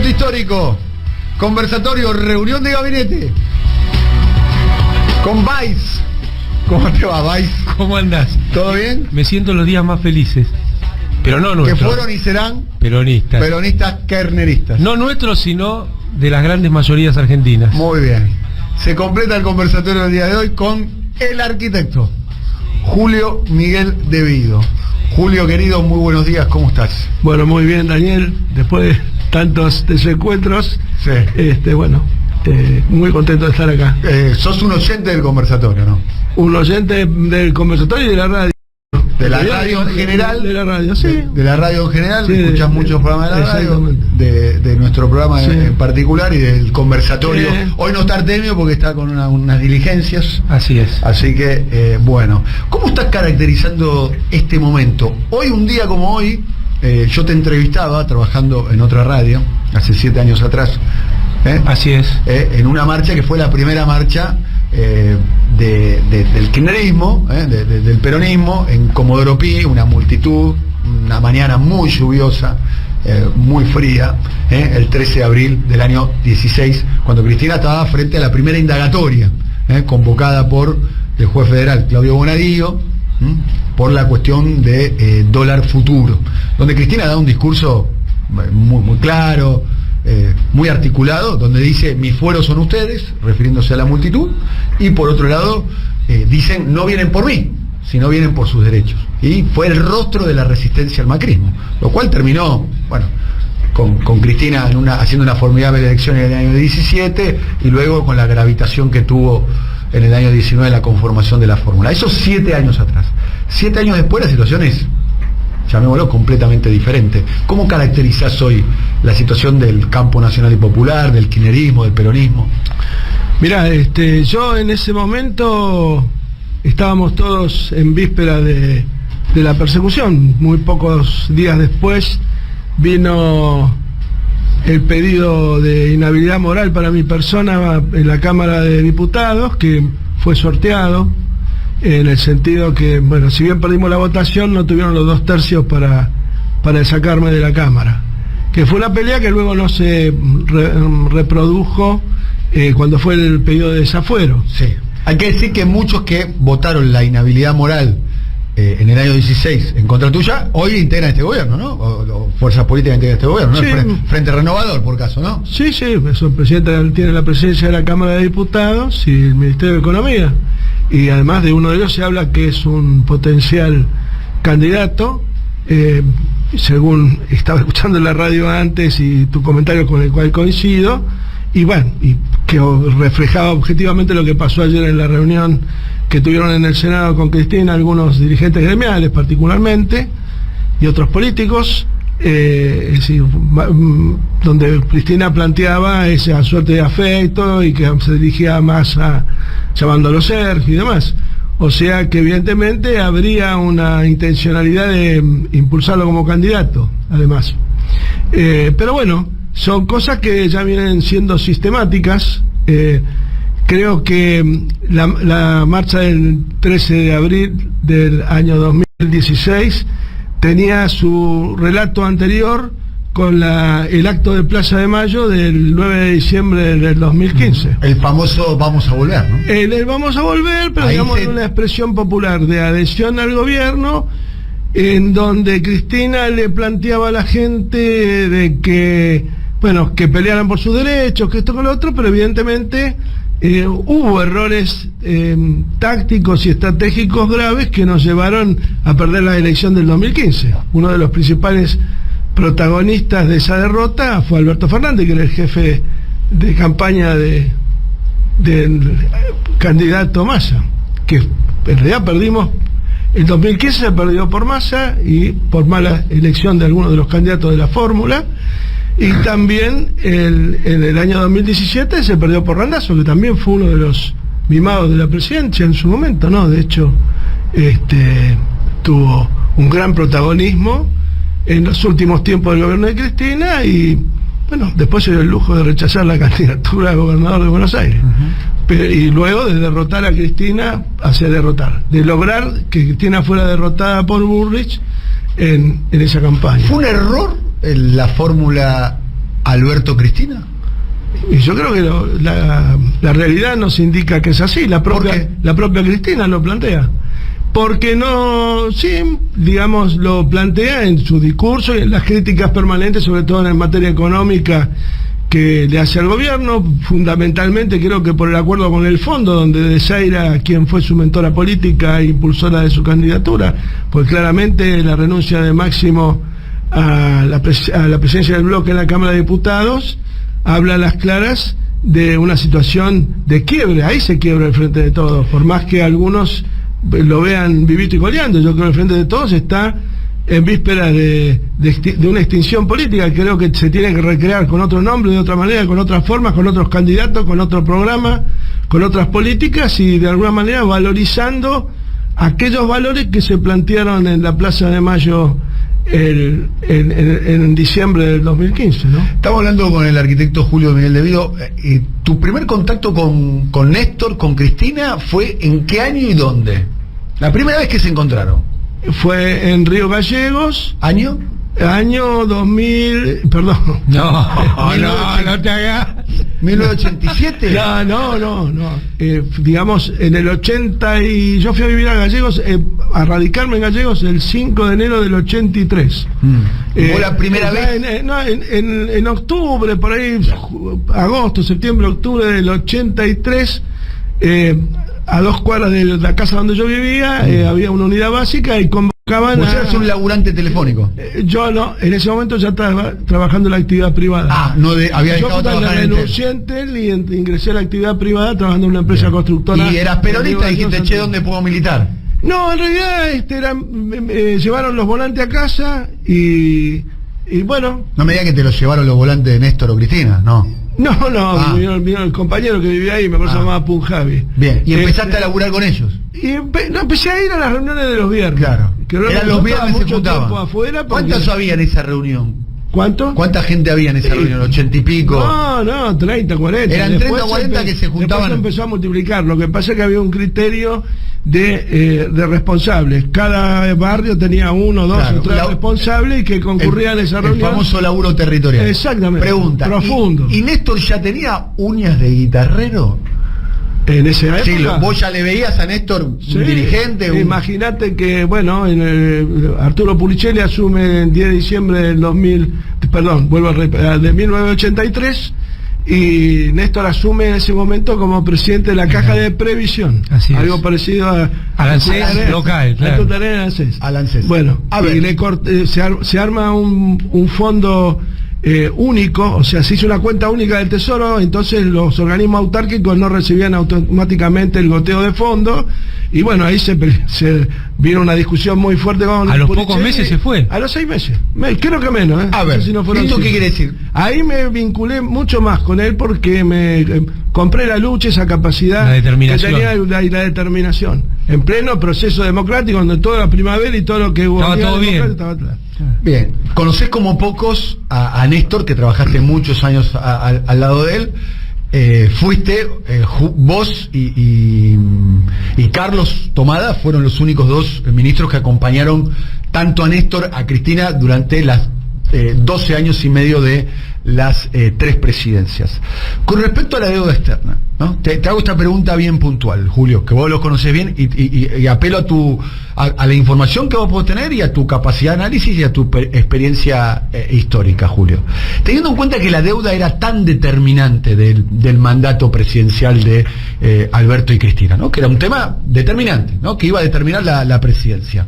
Momento histórico, conversatorio, reunión de gabinete con Valls. ¿Cómo te va, Valls? ¿Cómo andás? ¿Todo bien? Me siento los días más felices. Pero no nuestros. Que fueron y serán peronistas. Peronistas kerneristas. No nuestros, sino de las grandes mayorías argentinas. Muy bien. Se completa el conversatorio del día de hoy con el arquitecto Julio Miguel De Vido. Julio, querido, muy buenos días, ¿cómo estás? Bueno, muy bien, Daniel, después de tantos desencuentros, Sí. Muy contento de estar acá. Sos un oyente del conversatorio, ¿no? Un oyente del conversatorio y de la radio. De la radio en general. De la radio, sí. De la radio en general, Sí, escuchás muchos programas de la radio, de nuestro programa Sí. en particular y del conversatorio. Sí. Hoy no está Artemio porque está con unas diligencias. Así es. Así que, bueno, ¿cómo estás caracterizando este momento? Hoy, un día como hoy, yo te entrevistaba trabajando en otra radio, hace 7 años atrás, Así es. en una marcha que fue la primera marcha del kirchnerismo, del peronismo, en Comodoro Pi, una multitud, una mañana muy lluviosa, muy fría, el 13 de abril del año 16, cuando Cristina estaba frente a la primera indagatoria, convocada por el juez federal Claudio Bonadío, por la cuestión de dólar futuro, donde Cristina da un discurso muy claro, muy articulado, donde dice: mis fueros son ustedes, refiriéndose a la multitud, y por otro lado dicen: no vienen por mí, sino vienen por sus derechos. Y fue el rostro de la resistencia al macrismo, lo cual terminó, bueno, con Cristina haciendo una formidable elección en el año 17 y luego con la gravitación que tuvo en el año 19 la conformación de la fórmula. Eso 7 años atrás. 7 años después la situación es, llamémoslo, completamente diferente. ¿Cómo caracterizás hoy la situación del campo nacional y popular, del kirchnerismo, del peronismo? Mirá, yo en ese momento estábamos todos en víspera de la persecución. Muy pocos días después vino el pedido de inhabilidad moral para mi persona en la Cámara de Diputados, que fue sorteado, en el sentido que, bueno, si bien perdimos la votación, no tuvieron los 2/3 para sacarme de la Cámara, que fue una pelea que luego no se reprodujo cuando fue el pedido de desafuero. Sí. Hay que decir que muchos que votaron la inhabilidad moral en el año 16 en contra tuya, hoy integran este gobierno, ¿no? O fuerzas políticas integran este gobierno, ¿no? Sí. El Frente Renovador, por caso, ¿no? Sí, eso, el presidente tiene la presidencia de la Cámara de Diputados y el Ministerio de Economía. Y además de uno de ellos se habla que es un potencial candidato, según estaba escuchando en la radio antes y tu comentario con el cual coincido, y bueno, y que reflejaba objetivamente lo que pasó ayer en la reunión que tuvieron en el Senado con Cristina, algunos dirigentes gremiales particularmente, y otros políticos, es decir, donde Cristina planteaba esa suerte de afecto y que se dirigía más llamándolo Sergio y demás. O sea que evidentemente habría una intencionalidad de impulsarlo como candidato, además. Pero bueno, son cosas que ya vienen siendo sistemáticas. Creo que la marcha del 13 de abril del año 2016 tenía su relato anterior con el acto de Plaza de Mayo del 9 de diciembre del 2015. El famoso vamos a volver, ¿no? El vamos a volver, pero ahí digamos una expresión popular de adhesión al gobierno, en donde Cristina le planteaba a la gente de que, bueno, que pelearan por sus derechos, que esto con lo otro, pero evidentemente hubo errores tácticos y estratégicos graves que nos llevaron a perder la elección del 2015. Uno de los principales protagonistas de esa derrota fue Alberto Fernández, que era el jefe de campaña del candidato Massa, que en realidad perdimos. El 2015 se perdió por Massa y por mala elección de algunos de los candidatos de la fórmula, y también en el año 2017 se perdió por Randazzo, que también fue uno de los mimados de la presidencia en su momento, ¿no? De hecho, tuvo un gran protagonismo en los últimos tiempos del gobierno de Cristina y, bueno, después se dio el lujo de rechazar la candidatura de gobernador de Buenos Aires. Y luego de derrotar a Cristina, de lograr que Cristina fuera derrotada por Bullrich en esa campaña. ¿Fue un error la fórmula Alberto Cristina? Y yo creo que la realidad nos indica que es así. La propia Cristina lo plantea. Porque digamos, lo plantea en su discurso y en las críticas permanentes, sobre todo en materia económica, que le hace al gobierno, fundamentalmente creo que por el acuerdo con el fondo, donde Desaira, quien fue su mentora política e impulsora de su candidatura, pues claramente la renuncia de Máximo a la presidencia del bloque en la Cámara de Diputados habla a las claras de una situación de quiebre. Ahí se quiebra el Frente de Todos, por más que algunos lo vean vivito y coleando. Yo creo que el Frente de Todos está en vísperas de una extinción política. Creo que se tiene que recrear con otro nombre, de otra manera, con otras formas, con otros candidatos, con otro programa, con otras políticas, y de alguna manera valorizando aquellos valores que se plantearon en la Plaza de Mayo en diciembre del 2015, ¿no? Estamos hablando con el arquitecto Julio Miguel De Vido. ¿Tu primer contacto con Néstor, con Cristina, fue en qué año y dónde? La primera vez que se encontraron. Fue en Río Gallegos. ¿Año? Año 2000, perdón. No te hagas. 1987. No. Digamos, en el 80 y yo fui a vivir a Gallegos, a radicarme en Gallegos el 5 de enero del 83. ¿Fue la primera vez? En octubre, por ahí, agosto, septiembre, octubre del 83, a 2 cuadras de la casa donde yo vivía, había una unidad básica y convocaban. ¿Vos eras un laburante telefónico? Yo no, en ese momento ya estaba trabajando en la actividad privada. Había dejado trabajar en renuncié en TEL y ingresé a la actividad privada trabajando en una empresa constructora. ¿Y eras peronista y dijiste, dónde puedo militar? No, en realidad llevaron los volantes a casa y bueno. No me digas que te los llevaron los volantes de Néstor o Cristina, no. No, vino el compañero que vivía ahí, me parece llamaba Punjabi. Bien, y empezaste a laburar con ellos. Y empecé a ir a las reuniones de los viernes. Claro, eran los viernes se juntaban. Afuera. ¿Cuántos había en esa reunión? ¿Cuánto? ¿Cuánta gente había en esa reunión? ¿80 y pico? No, 30, 40. Eran 30 o 40 que se juntaban. Después empezó a multiplicar. Lo que pasa es que había un criterio de responsables. Cada barrio tenía 1, 2 o 3 responsables y que concurrían a esa reunión. El famoso laburo territorial. Exactamente. Pregunta. Profundo. ¿Y Néstor ya tenía uñas de guitarrero? En esa época. Sí, vos ya le veías a Néstor un dirigente. Imagínate que, bueno, Arturo Pulicelli asume el 10 de diciembre del 1983, y Néstor asume en ese momento como presidente de la Caja de Previsión. Así algo es. Parecido al ANSES local, claro. Al ANSES. Bueno, a ver. Y se arma un fondo único, o sea, se hizo una cuenta única del Tesoro, entonces los organismos autárquicos no recibían automáticamente el goteo de fondos, y bueno, ahí se vino una discusión muy fuerte con a los pocos meses se fue. A los 6 meses, creo que menos, A ver, si no ¿esto qué quiere decir? Ahí me vinculé mucho más con él porque me compré la lucha, esa capacidad, la determinación. Que tenía y la determinación, en pleno proceso democrático, donde toda la primavera y todo lo que hubo estaba todo bien. Estaba claro. Bien, conocés como pocos a Néstor, que trabajaste muchos años al lado de él. Fuiste, vos y Carlos Tomada fueron los únicos 2 ministros que acompañaron tanto a Néstor, a Cristina, durante las 12 años y medio de las 3 presidencias. Con respecto a la deuda externa, ¿no? Te hago esta pregunta bien puntual, Julio, que vos lo conocés bien, y apelo a la información que vos podés tener y a tu capacidad de análisis y a tu experiencia histórica, Julio. Teniendo en cuenta que la deuda era tan determinante del mandato presidencial de Alberto y Cristina, ¿no? Que era un tema determinante, ¿no? Que iba a determinar la presidencia.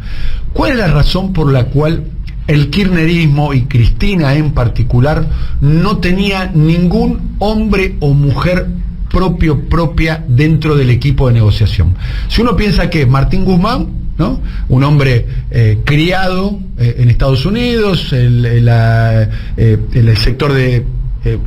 ¿Cuál es la razón por la cual el kirchnerismo y Cristina en particular no tenía ningún hombre o mujer propia dentro del equipo de negociación? Si uno piensa que Martín Guzmán, ¿no? Un hombre criado en Estados Unidos, en el sector de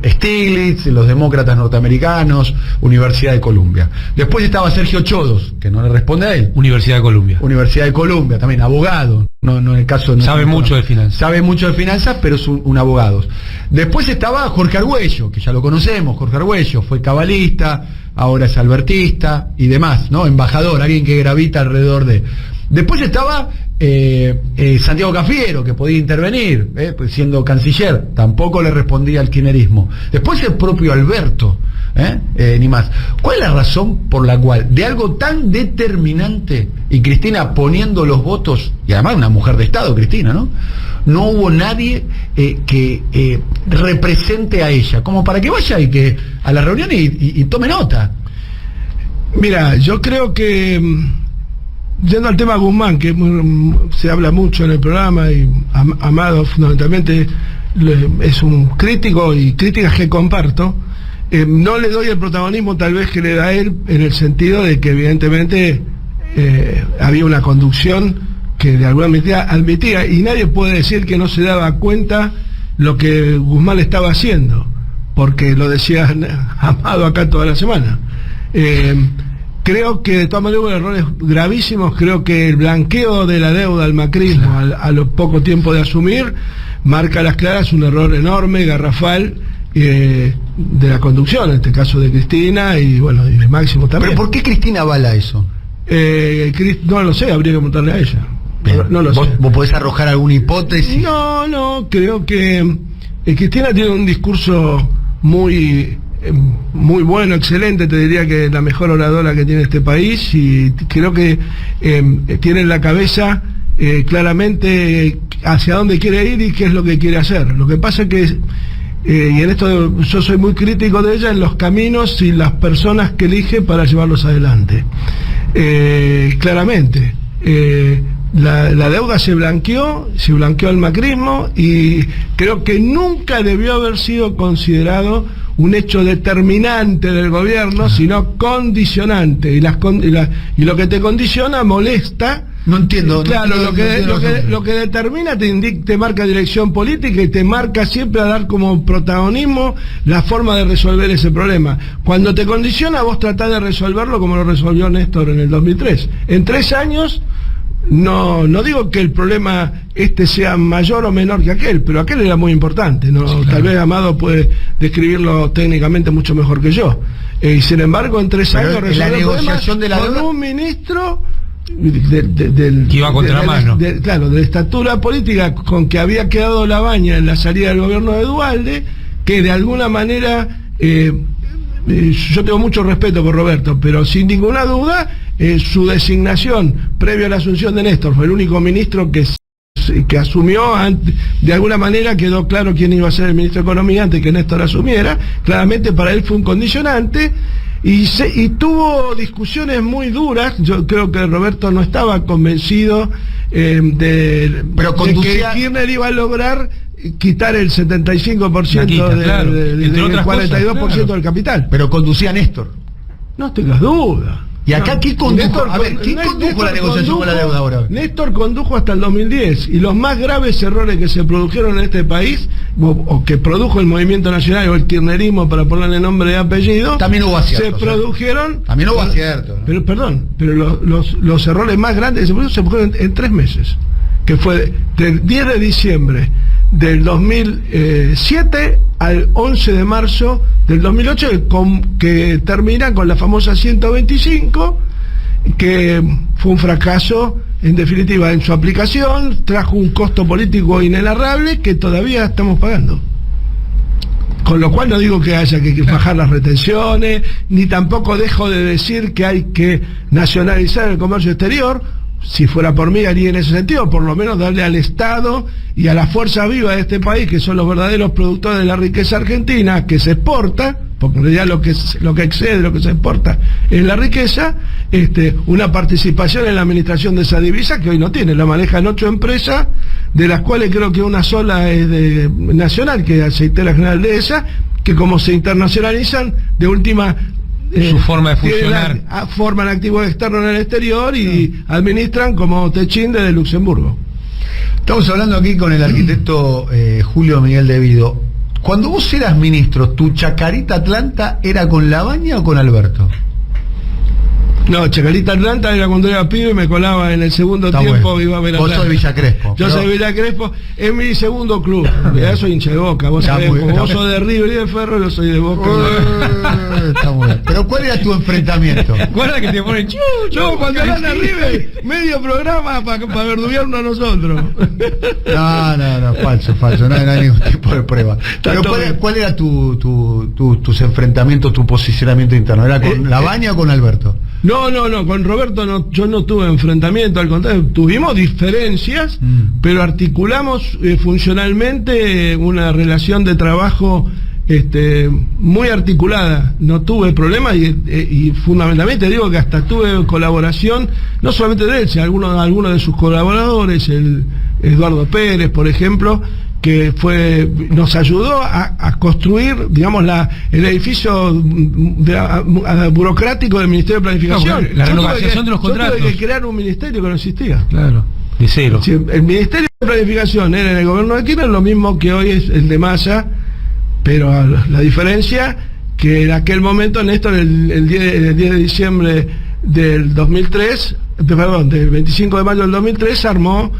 Stiglitz, los demócratas norteamericanos, Universidad de Columbia. Después estaba Sergio Chodos, que no le responde a él. Universidad de Columbia. Universidad de Columbia, también abogado. No en el caso de sabe mucho de finanzas. Sabe mucho de finanzas, pero es un abogado. Después estaba Jorge Argüello, que ya lo conocemos. Jorge Argüello fue cabalista, ahora es albertista y demás, ¿no? Embajador, alguien que gravita alrededor de. Después estaba Santiago Cafiero, que podía intervenir, pues siendo canciller, tampoco le respondía al kirchnerismo. Después el propio Alberto, ni más. ¿Cuál es la razón por la cual de algo tan determinante, y Cristina poniendo los votos, y además una mujer de Estado, Cristina, no hubo nadie que represente a ella, como para que vaya y que a la reunión y tome nota? Mira, yo creo que, yendo al tema Guzmán, que se habla mucho en el programa, y Amado fundamentalmente es un crítico, y críticas que comparto, no le doy el protagonismo tal vez que le da él, en el sentido de que evidentemente había una conducción que de alguna manera admitía, y nadie puede decir que no se daba cuenta lo que Guzmán estaba haciendo, porque lo decía Amado acá toda la semana. Creo que de todas maneras hubo errores gravísimos. Creo que el blanqueo de la deuda al macrismo a lo poco tiempo de asumir marca a las claras un error enorme, garrafal, de la conducción, en este caso de Cristina y bueno, y de Máximo también. ¿Pero por qué Cristina avala eso? No lo sé, habría que preguntarle a ella. No lo sé. ¿Vos podés arrojar alguna hipótesis? No, creo que Cristina tiene un discurso muy bueno, excelente, te diría que la mejor oradora que tiene este país, y creo que tiene en la cabeza claramente hacia dónde quiere ir y qué es lo que quiere hacer. Lo que pasa es que, y en esto yo soy muy crítico de ella, en los caminos y las personas que elige para llevarlos adelante. Claramente, la deuda se blanqueó al macrismo, y creo que nunca debió haber sido considerado un hecho determinante del gobierno, sino condicionante, y lo que te condiciona molesta. No entiendo. Claro, lo que determina te marca dirección política, y te marca siempre a dar como protagonismo la forma de resolver ese problema. Cuando te condiciona, vos tratás de resolverlo como lo resolvió Néstor en el 2003. En 3 años, no digo que el problema sea mayor o menor que aquel, pero aquel era muy importante, ¿no? Sí, claro. Tal vez Amado puede describirlo técnicamente mucho mejor que yo. Y sin embargo, en 3 años resolvió la negociación de la con deuda, un ministro que iba a contramano, claro, de estatura política, con que había quedado la baña en la salida del gobierno de Duhalde, que de alguna manera, yo tengo mucho respeto por Roberto, pero sin ninguna duda su designación previo a la asunción de Néstor fue el único ministro que asumió, de alguna manera quedó claro quién iba a ser el ministro de Economía antes que Néstor asumiera. Claramente para él fue un condicionante, y tuvo discusiones muy duras. Yo creo que Roberto no estaba convencido de que Kirchner iba a lograr quitar el 75% del 42% del capital. Pero conducía a Néstor. No tengas duda. ¿Y acá qué condujo? ¿Quién condujo la negociación con la deuda ahora? Néstor condujo hasta el 2010, y los más graves errores que se produjeron en este país, o que produjo el Movimiento Nacional o el kirchnerismo, para ponerle nombre y apellido, también hubo aciertos, se produjeron. También hubo aciertos, ¿no? Pero los errores más grandes se produjeron en 3 meses, que fue del 10 de diciembre del 2007 al 11 de marzo del 2008, que termina con la famosa 125, que fue un fracaso en definitiva en su aplicación, trajo un costo político inenarrable que todavía estamos pagando. Con lo cual no digo que haya que bajar las retenciones, ni tampoco dejo de decir que hay que nacionalizar el comercio exterior. Si fuera por mí, haría en ese sentido, por lo menos darle al Estado y a la fuerza viva de este país, que son los verdaderos productores de la riqueza argentina, que se exporta, porque en realidad lo que excede, lo que se exporta es la riqueza, una participación en la administración de esa divisa que hoy no tiene. La manejan 8 empresas, de las cuales creo que una sola es de nacional, que es Aceitera General de esa, que como se internacionalizan, de última su forma de funcionar, forman activos externos en el exterior y administran como Techin desde Luxemburgo. Estamos hablando aquí con el arquitecto Julio Miguel Devido. Cuando vos eras ministro, ¿tu Chacarita Atlanta era con Labaña o con Alberto? No, Chacarita Atlanta era cuando era pibe y me colaba en el segundo tiempo, bueno. Iba a ver a Vos sos de Villa Crespo. Yo soy de Villa Crespo, es mi segundo club. Ya soy hincha de Boca, vos sabés, como vos sos de River y de Ferro, yo soy de Boca. Está muy bien. Pero ¿cuál era tu enfrentamiento? Guarda que te ponen No, cuando gana River, medio programa para verdubiarnos a nosotros. No, falso, no hay ningún tipo de prueba. Pero ¿cuál era tus enfrentamientos, tu posicionamiento interno? ¿Era con Labaña o con Alberto? No, con Roberto no, yo no tuve enfrentamiento, al contrario, tuvimos diferencias, pero articulamos funcionalmente una relación de trabajo muy articulada. No tuve problemas y fundamentalmente digo que hasta tuve colaboración, no solamente de él, sino algunos de sus colaboradores, el Eduardo Pérez, por ejemplo, que nos ayudó a construir, digamos, el edificio burocrático del Ministerio de Planificación. La renovación de los contratos. Yo tuve que crear un ministerio que no existía. Claro, de cero. Sí, el Ministerio de Planificación era en el gobierno de Kirchner lo mismo que hoy es el de Massa, pero la diferencia que en aquel momento, Néstor, el 10 de diciembre del 2003, del 25 de mayo del 2003, armó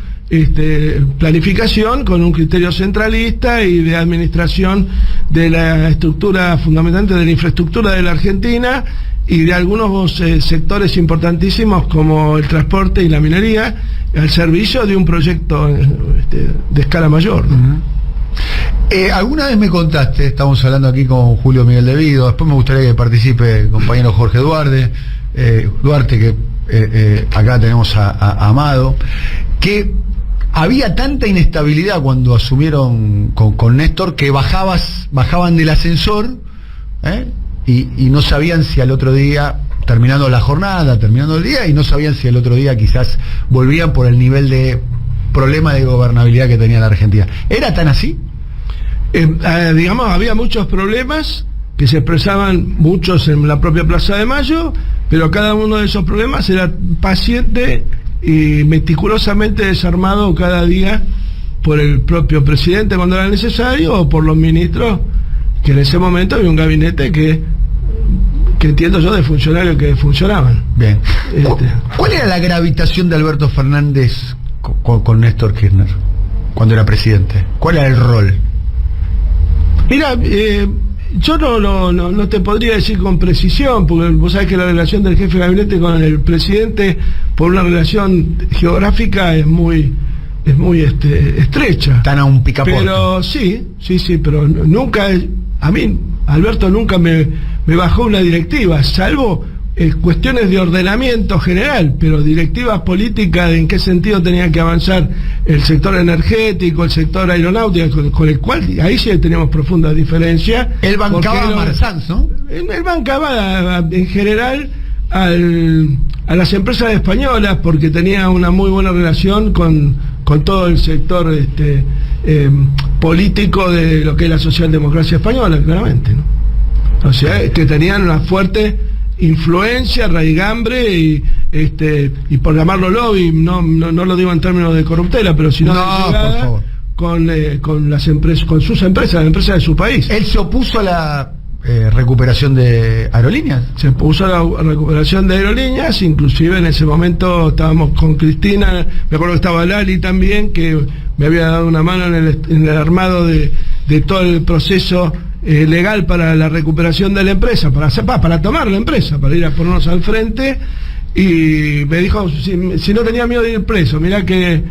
planificación con un criterio centralista y de administración de la estructura, fundamentalmente de la infraestructura de la Argentina y de algunos sectores importantísimos como el transporte y la minería, al servicio de un proyecto de escala mayor, ¿no? Alguna vez me contaste, estamos hablando aquí con Julio Miguel Devido, después me gustaría que participe el compañero Jorge Duarte, que acá tenemos a Amado, que había tanta inestabilidad cuando asumieron con Néstor que bajaban del ascensor y no sabían si al otro día, terminando la jornada, terminando el día, y no sabían si al otro día quizás volvían por el nivel de problema de gobernabilidad que tenía la Argentina. ¿Era tan así? Digamos, había muchos problemas que se expresaban muchos en la propia Plaza de Mayo, pero cada uno de esos problemas era paciente y meticulosamente desarmado cada día por el propio presidente cuando era necesario o por los ministros, que en ese momento había un gabinete que entiendo yo de funcionarios que funcionaban. Bien. ¿Cuál era la gravitación de Alberto Fernández con Néstor Kirchner cuando era presidente? ¿Cuál era el rol? Mira, yo no te podría decir con precisión, porque vos sabés que la relación del jefe de gabinete con el presidente, por una relación geográfica, es muy estrecha. Tan a un picaporte. Pero sí, pero nunca, a mí, Alberto nunca me bajó una directiva, salvo cuestiones de ordenamiento general, pero directivas políticas de en qué sentido tenía que avanzar el sector energético, el sector aeronáutico, con el cual ahí sí teníamos profundas diferencias. Él bancaba a Marsans, ¿no? Él bancaba en general a las empresas españolas porque tenía una muy buena relación con todo el sector político de lo que es la socialdemocracia española, claramente, ¿no? O sea, que tenían una fuerte influencia, raigambre y por llamarlo lobby, no lo digo en términos de corruptela, pero sino con las empresas, con sus empresas, las empresas de su país. ¿Él se opuso a la recuperación de aerolíneas? Se opuso a la recuperación de aerolíneas, inclusive en ese momento estábamos con Cristina, me acuerdo que estaba Lali también, que me había dado una mano en el armado de todo el proceso legal para la recuperación de la empresa, para tomar la empresa, para ir a ponernos al frente, y me dijo si no tenía miedo de ir preso, mirá qué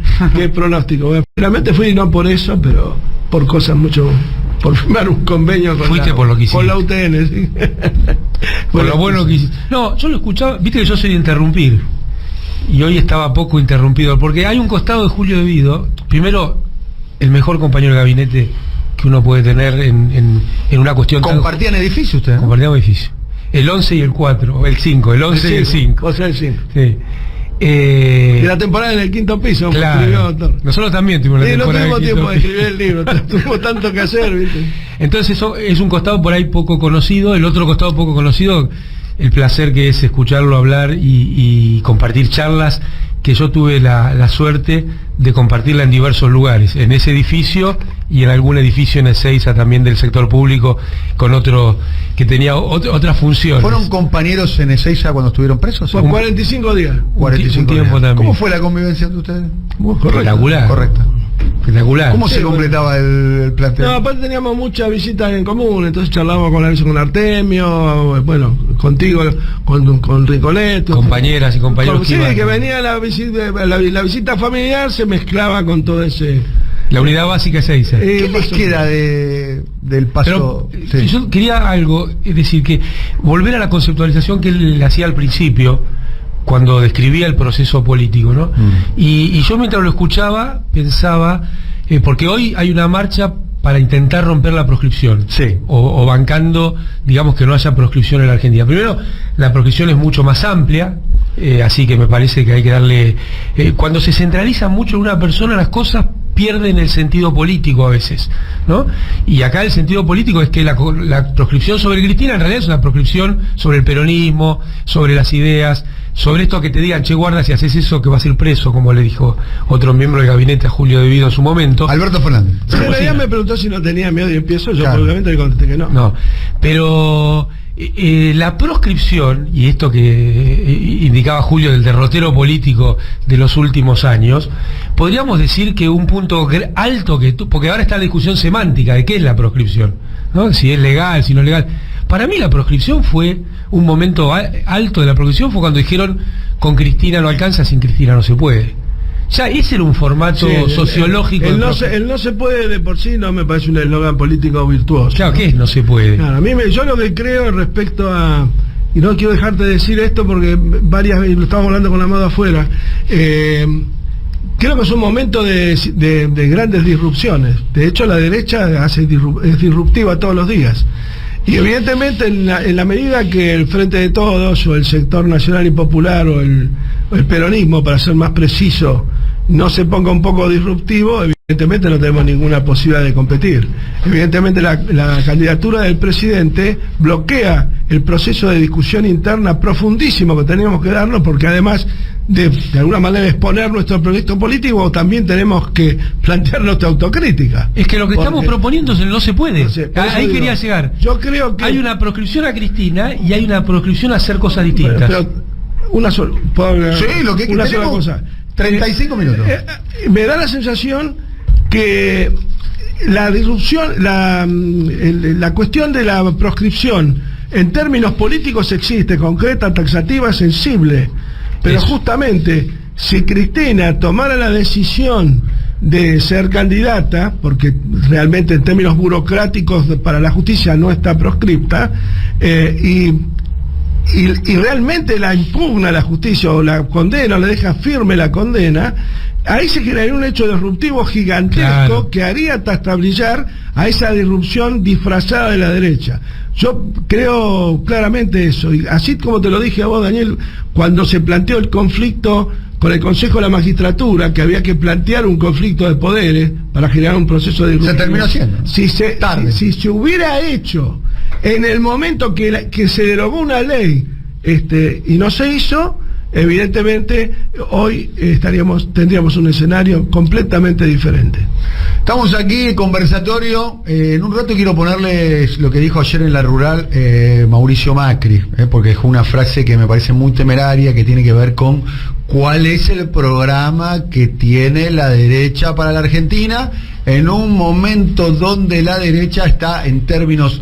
pronóstico. Realmente fui no por eso, pero por cosas mucho, por firmar un convenio con la UTN, ¿sí? Por lo bueno que hiciste. No, yo lo escuchaba, viste que yo soy de interrumpir, y hoy estaba poco interrumpido, porque hay un costado de Julio Devido, primero, el mejor compañero de gabinete que uno puede tener en una cuestión. ¿Compartían edificio ustedes? Compartíamos edificio. El 11 y el 4, el 5, el 11 y el 5. O sea, el 5. Sí. De la temporada en el quinto piso, claro. Nosotros también tuvimos la temporada. No tuvimos tiempo de escribir el libro, tuvimos tanto que hacer, ¿viste? Entonces eso es un costado por ahí poco conocido, el otro costado poco conocido, el placer que es escucharlo hablar y compartir charlas, que yo tuve la suerte de compartirla en diversos lugares, en ese edificio y en algún edificio en Ezeiza también del sector público, con otro que tenía otras funciones. ¿Fueron compañeros en Ezeiza cuando estuvieron presos? Por 45 días. 45 tiempo días. también. ¿Cómo fue la convivencia de ustedes? Espectacular. Correcta. Espectacular. ¿Cómo se completaba el plantel? No, aparte teníamos muchas visitas en común, entonces charlábamos con Artemio, bueno, contigo, con Ricoleto. Compañeras y compañeros Sí, iban. que venía la visita familiar, se mezclaba con todo ese... La unidad básica Ezeiza. ¿Qué les queda del paso? Pero yo quería algo, es decir, que volver a la conceptualización que él hacía al principio, cuando describía el proceso político, ¿no? Y yo mientras lo escuchaba, pensaba, porque hoy hay una marcha para intentar romper la proscripción, sí, o bancando, digamos, que no haya proscripción en la Argentina. Primero, la proscripción es mucho más amplia, así que me parece que hay que darle... cuando se centraliza mucho en una persona, las cosas pierden el sentido político a veces, ¿no? Y acá el sentido político es que la proscripción sobre Cristina en realidad es una proscripción sobre el peronismo, sobre las ideas, sobre esto que te digan, che, guarda, si haces eso que vas a ir preso, como le dijo otro miembro del gabinete a Julio De Vido en su momento. Alberto Fernández. En realidad me preguntó si no tenía miedo y empiezo, yo claro. obviamente le contesté que no. No, pero la proscripción, y esto que indicaba Julio del derrotero político de los últimos años, podríamos decir que un punto alto porque ahora está la discusión semántica de qué es la proscripción, ¿no? Si es legal, si no es legal. Para mí la proscripción fue un momento alto de la proscripción, fue cuando dijeron con Cristina no alcanza, sin Cristina no se puede. Ya ese era un formato sociológico. El no se puede de por sí no me parece un eslogan político virtuoso. Claro, ¿qué es no se puede? Claro, yo lo que creo respecto a... Y no quiero dejarte de decir esto porque varias veces lo estamos hablando con Amado afuera. Creo que es un momento de grandes disrupciones. De hecho, la derecha es disruptiva todos los días. Y evidentemente en la medida que el Frente de Todos o el sector nacional y popular o el peronismo, para ser más preciso, no se ponga un poco disruptivo, evidentemente no tenemos ninguna posibilidad de competir. Evidentemente la candidatura del presidente bloquea el proceso de discusión interna profundísimo que tenemos que darnos, porque además de alguna manera exponer nuestro proyecto político, también tenemos que plantear nuestra autocrítica. Es que lo que estamos proponiendo no se puede. Ahí quería llegar. Yo creo que hay una proscripción a Cristina y hay una proscripción a hacer cosas distintas. Pero una sola cosa. 35 minutos. Me da la sensación que la disrupción, la cuestión de la proscripción en términos políticos existe, concreta, taxativa, sensible. Pero justamente, si Cristina tomara la decisión de ser candidata, porque realmente en términos burocráticos para la justicia no está proscripta, y realmente la impugna la justicia o la condena o le deja firme la condena, ahí se generaría un hecho disruptivo gigantesco, claro, que haría trastabrillar a esa disrupción disfrazada de la derecha. Yo creo claramente eso, y así como te lo dije a vos, Daniel, cuando se planteó el conflicto con el Consejo de la Magistratura, que había que plantear un conflicto de poderes para generar un proceso de disrupción. Se terminó haciendo. Si se hubiera hecho en el momento que se derogó una ley y no se hizo, evidentemente hoy tendríamos un escenario completamente diferente. Estamos aquí en conversatorio. En un rato quiero ponerles lo que dijo ayer en La Rural Mauricio Macri, porque es una frase que me parece muy temeraria, que tiene que ver con cuál es el programa que tiene la derecha para la Argentina en un momento donde la derecha está en términos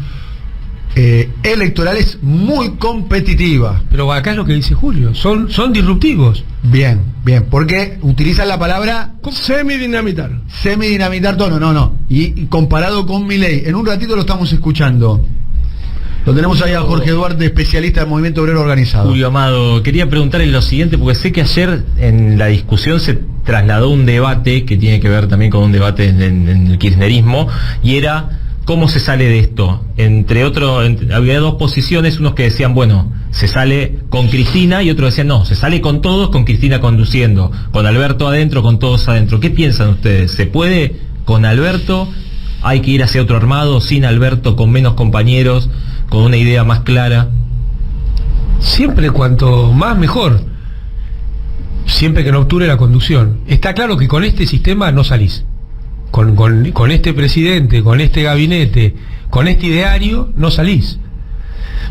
electorales muy competitiva. Pero acá es lo que dice Julio, son disruptivos. Bien, porque utilizan la palabra semidinamitar todo, no, y comparado con Milei, en un ratito lo estamos escuchando. Lo tenemos ahí a Jorge Duarte, especialista del Movimiento Obrero Organizado. Julio Amado, quería preguntarle lo siguiente, porque sé que ayer en la discusión se trasladó un debate que tiene que ver también con un debate en el kirchnerismo, y era ¿cómo se sale de esto? Había dos posiciones, unos que decían, bueno, se sale con Cristina, y otros decían, no, se sale con todos, con Cristina conduciendo, con Alberto adentro, con todos adentro. ¿Qué piensan ustedes? ¿Se puede con Alberto? ¿Hay que ir hacia otro armado, sin Alberto, con menos compañeros, con una idea más clara? Siempre cuanto más mejor, siempre que no obture la conducción. Está claro que con este sistema no salís. con este presidente, con este gabinete, con este ideario, no salís.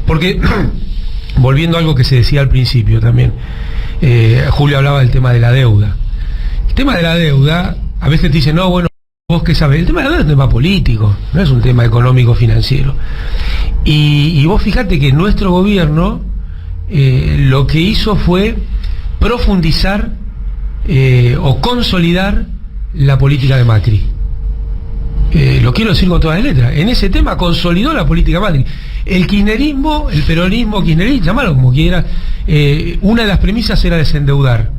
Porque, volviendo a algo que se decía al principio también, Julio hablaba del tema de la deuda. El tema de la deuda, a veces te dicen, no, bueno, vos qué sabés, el tema de la deuda es un tema político, no es un tema económico financiero. Y vos fíjate que nuestro gobierno lo que hizo fue profundizar o consolidar la política de Macri. Lo quiero decir con todas las letras. En ese tema consolidó la política Macri. El kirchnerismo, el peronismo kirchnerismo, llamalo como quiera, una de las premisas era desendeudar,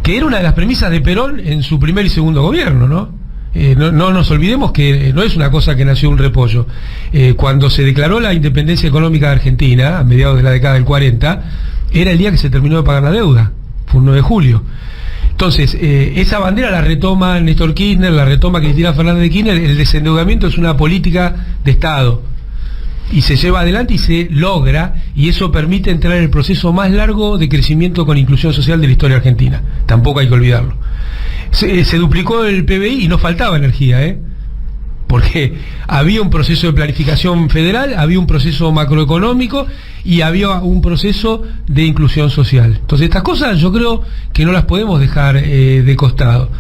que era una de las premisas de Perón en su primer y segundo gobierno, ¿no? No nos olvidemos que no es una cosa que nació un repollo. Cuando se declaró la independencia económica de Argentina, a mediados de la década del 40, era el día que se terminó de pagar la deuda, fue un 9 de julio. Entonces, esa bandera la retoma Néstor Kirchner, la retoma Cristina Fernández de Kirchner. El desendeudamiento es una política de Estado y se lleva adelante y se logra, y eso permite entrar en el proceso más largo de crecimiento con inclusión social de la historia argentina. Tampoco hay que olvidarlo. Se duplicó el PBI y no faltaba energía, porque había un proceso de planificación federal, había un proceso macroeconómico y había un proceso de inclusión social. Entonces estas cosas yo creo que no las podemos dejar de costado.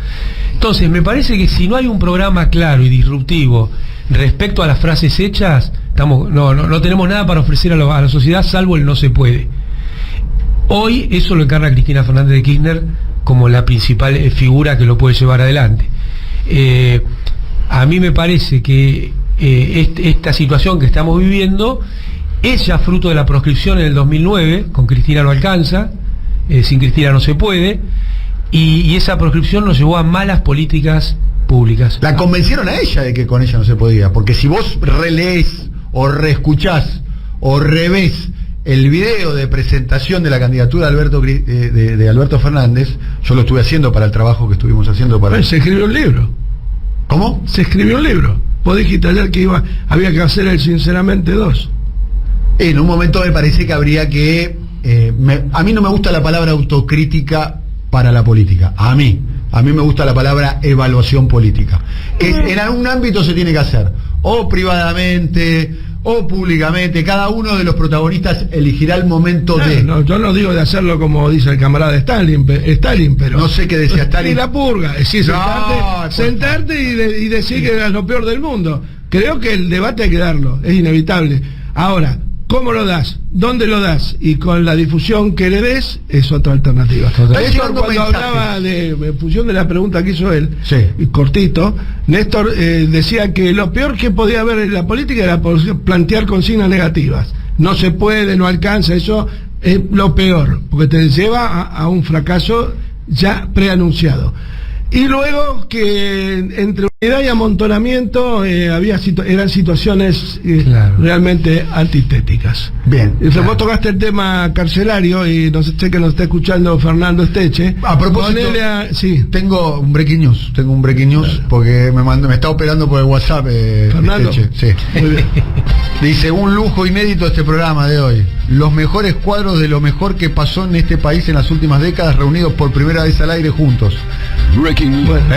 Entonces me parece que si no hay un programa claro y disruptivo respecto a las frases hechas, no tenemos nada para ofrecer a la sociedad salvo el no se puede. Hoy eso lo encarna Cristina Fernández de Kirchner como la principal figura que lo puede llevar adelante. A mí me parece que esta situación que estamos viviendo es ya fruto de la proscripción en el 2009, con Cristina no alcanza, sin Cristina no se puede, y esa proscripción nos llevó a malas políticas públicas. La convencieron a ella de que con ella no se podía, porque si vos relees o reescuchás o revés el video de presentación de la candidatura de Alberto Fernández, yo lo estuve haciendo para el trabajo que estuvimos haciendo para... Se escribió un libro. ¿Cómo? Se escribió un libro. Vos dijiste ayer que había que hacer el Sinceramente 2. En un momento me parece que habría que... a mí no me gusta la palabra autocrítica para la política. A mí me gusta la palabra evaluación política. En algún ámbito se tiene que hacer. O privadamente... o públicamente, cada uno de los protagonistas elegirá el momento de... No, yo no digo de hacerlo como dice el camarada Stalin, pero... No sé qué decía Stalin. Y la purga, es decir, sentarte y decir que es lo peor del mundo. Creo que el debate hay que darlo, es inevitable. Ahora, ¿cómo lo das? ¿Dónde lo das? Y con la difusión que le des, es otra alternativa. Néstor, cuando hablaba en función de la pregunta que hizo él, sí, cortito, Néstor decía que lo peor que podía haber en la política era plantear consignas negativas. No se puede, no alcanza, eso es lo peor, porque te lleva a un fracaso ya preanunciado. Y luego que entre unidad y amontonamiento eran situaciones realmente antitéticas. Bien. Entonces vos tocaste el tema carcelario y no sé que nos está escuchando Fernando Esteche. A propósito, sí. Tengo un breaking news, claro, porque me está operando por el WhatsApp Fernando. Esteche, sí. Muy bien. Dice, un lujo inédito este programa de hoy. Los mejores cuadros de lo mejor que pasó en este país en las últimas décadas, reunidos por primera vez al aire juntos. Bueno,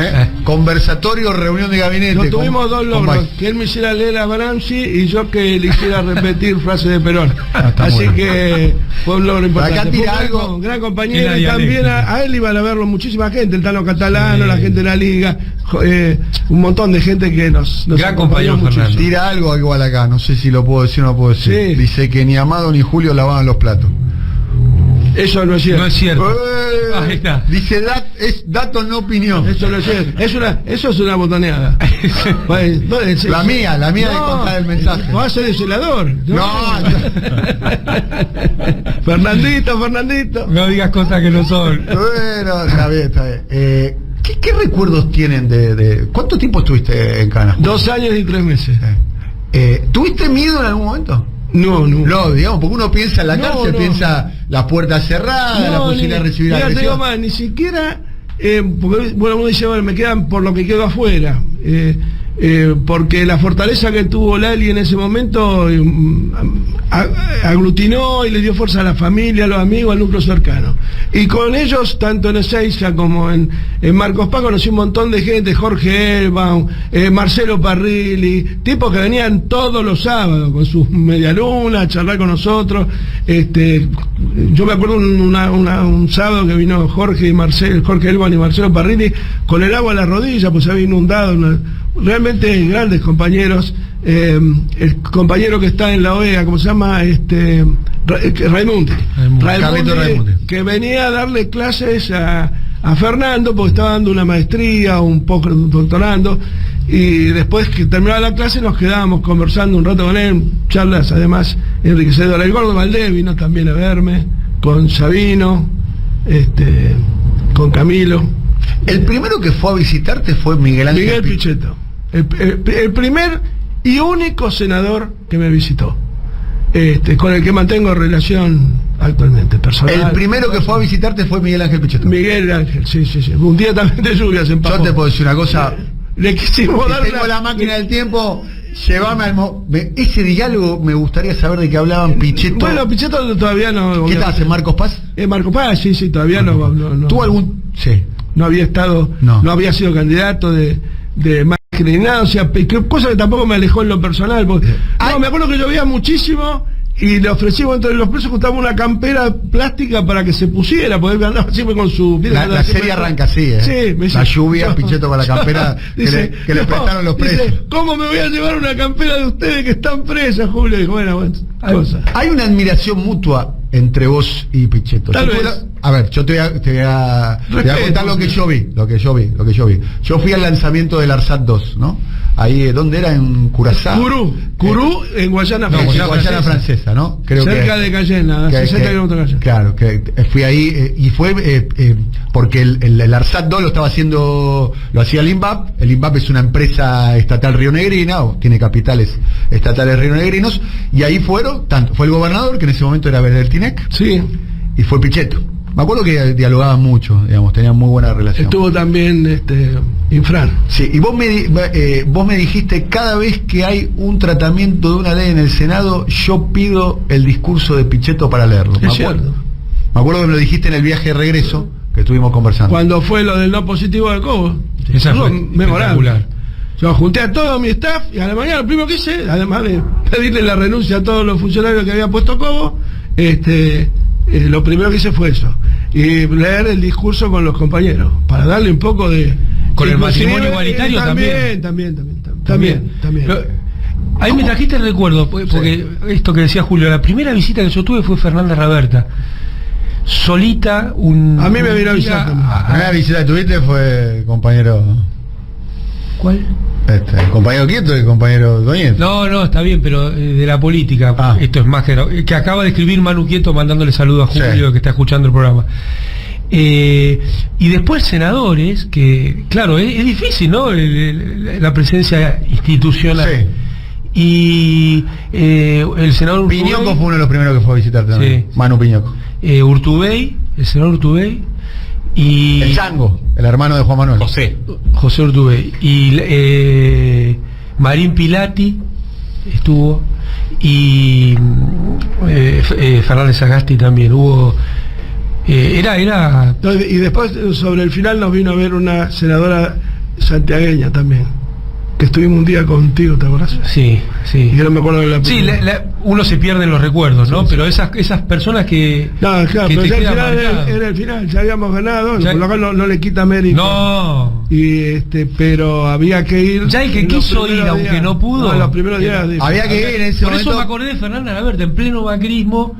conversatorio, reunión de gabinete. Nos tuvimos dos logros, que él me hiciera leer a Gramsci y yo que le hiciera repetir frases de Perón. Así que fue un logro importante. Acá tira algo, un gran compañero, y también a él iban a verlo muchísima gente, el Tano Catalano, la gente de la Liga, un montón de gente que nos gran compañero Fernando. Tira algo igual acá, no sé si lo puedo decir o no puedo decir. Sí. Dice que ni Amado ni Julio lavaban los platos. Eso no es cierto. No es cierto. Ahí está. Dice es dato, no opinión. Eso no es cierto. Eso es una botoneada. La mía de contar el mensaje. No hace de celador. No. Fernandito. No digas cosas que no son. Bueno, está bien. ¿Qué recuerdos tienen de cuánto tiempo estuviste en Cana? 2 años y 3 meses. ¿Tuviste miedo en algún momento? No, digamos, porque uno piensa en la cárcel, piensa las puertas cerradas, la posibilidad de recibir agresión. Te digo más, ni siquiera, porque bueno, uno dice, bueno, me quedan por lo que quedo afuera. porque la fortaleza que tuvo Lali en ese momento aglutinó y le dio fuerza a la familia, a los amigos, al núcleo cercano. Y con ellos, tanto en Ezeiza como en Marcos Paz, conocí un montón de gente, Jorge Elbaum, Marcelo Parrilli, tipos que venían todos los sábados con sus medialunas a charlar con nosotros. Yo me acuerdo un sábado que vino Jorge Elbaum y Marcelo Parrilli con el agua a la rodilla, pues se había inundado. Realmente grandes compañeros. El compañero que está en la OEA, ¿cómo se llama? Raimundi, que venía a darle clases a Fernando, porque estaba dando una maestría, un poco doctorando, y después que terminaba la clase nos quedábamos conversando un rato con él, charlas además enriquecedoras. El Gordo Valdés vino también a verme, con Sabino, con Camilo. El primero que fue a visitarte fue Miguel Ángel Pichetto. El primer y único senador que me visitó, con el que mantengo relación actualmente, personal. El primero que fue a visitarte fue Miguel Ángel Pichetto. Miguel Ángel, sí. Un día también de lluvias en Pampa. Yo te puedo decir una cosa. Le quisimos dar tengo la máquina del tiempo. Llévame al ese diálogo me gustaría saber de qué hablaban Pichetto. Bueno, Pichetto todavía no. ¿Qué estás en Marcos Paz? Marcos Paz, sí, todavía no. ¿Tuvo algún? Sí. No había estado, no había sido candidato de Macri ni nada, o sea, cosa que tampoco me alejó en lo personal. Porque, me acuerdo que llovía muchísimo y le ofrecimos entre los presos, juntamos una campera plástica para que se pusiera, porque andaba siempre con su... La serie arranca así, Sí, me dice, la lluvia, Pichetto con la campera dice, que le prestaron los presos. Dice, ¿cómo me voy a llevar una campera de ustedes que están presas, Julio? Y bueno, hay una admiración mutua entre vos y Pichetto. A ver, yo te voy a contar lo que yo vi. Yo fui al lanzamiento del ARSAT 2, ¿no? Ahí, ¿dónde era? En Curazao. Curú, en Guayana Francesa. Guayana Francesa, ¿no? Creo cerca de Cayena, 60 kilómetros de Cayena. Claro, que fui ahí y fue porque el ARSAT 2 lo hacía el INVAP. El INVAP es una empresa estatal rionegrina, o tiene capitales estatales rionegrinos, y ahí fue el gobernador, que en ese momento era Bertinec, sí, y fue Pichetto. Me acuerdo que dialogaban mucho, digamos, tenían muy buena relación. Estuvo también Infran. Sí, y vos me dijiste, cada vez que hay un tratamiento de una ley en el Senado, yo pido el discurso de Pichetto para leerlo. Es cierto. Me acuerdo que me lo dijiste en el viaje de regreso que estuvimos conversando. Cuando fue lo del no positivo de Cobo. Esa fue memorable. Yo junté a todo mi staff y a la mañana lo primero que hice, además de pedirle la renuncia a todos los funcionarios que había puesto Cobo, lo primero que hice fue eso, y leer el discurso con los compañeros para darle un poco de con el matrimonio igualitario también. Ahí me trajiste el recuerdo, porque esto que decía Julio, la primera visita que yo tuve fue Fernanda Raberta, solita. A mí me vino a visitar también. La primera visita que tuviste fue el compañero. ¿Cuál? ¿El compañero Quieto y el compañero Doñez? No, está bien, pero de la política. Esto es más que acaba de escribir Manu Quieto mandándole saludos a Julio, que está escuchando el programa. Y después senadores, que claro, es difícil, ¿no? La presencia institucional. Sí. Y el senador Urtubey, Piñoco fue uno de los primeros que fue a visitar también. Sí. Manu Piñoco. El senador Urtubey. Y el Chango, el hermano de Juan Manuel. José Urtubey. Y Marín Pilati estuvo. Y Fernández Sagasti también. Hubo. Y después, sobre el final, nos vino a ver una senadora santiagueña también, que estuvimos un día contigo, ¿te acuerdas? Sí. Y yo no me acuerdo de la... Sí, uno se pierde en los recuerdos, ¿no? Sí. Pero esas personas que... No, claro, que pero ya el final era el final, ya habíamos ganado, por lo cual no le quita mérito. No. Pero había que ir... Ya el que quiso ir, aunque no pudo... No, en los primeros días... Había que ir en ese momento... Por eso me acordé de Fernanda Raberta, en pleno macrismo,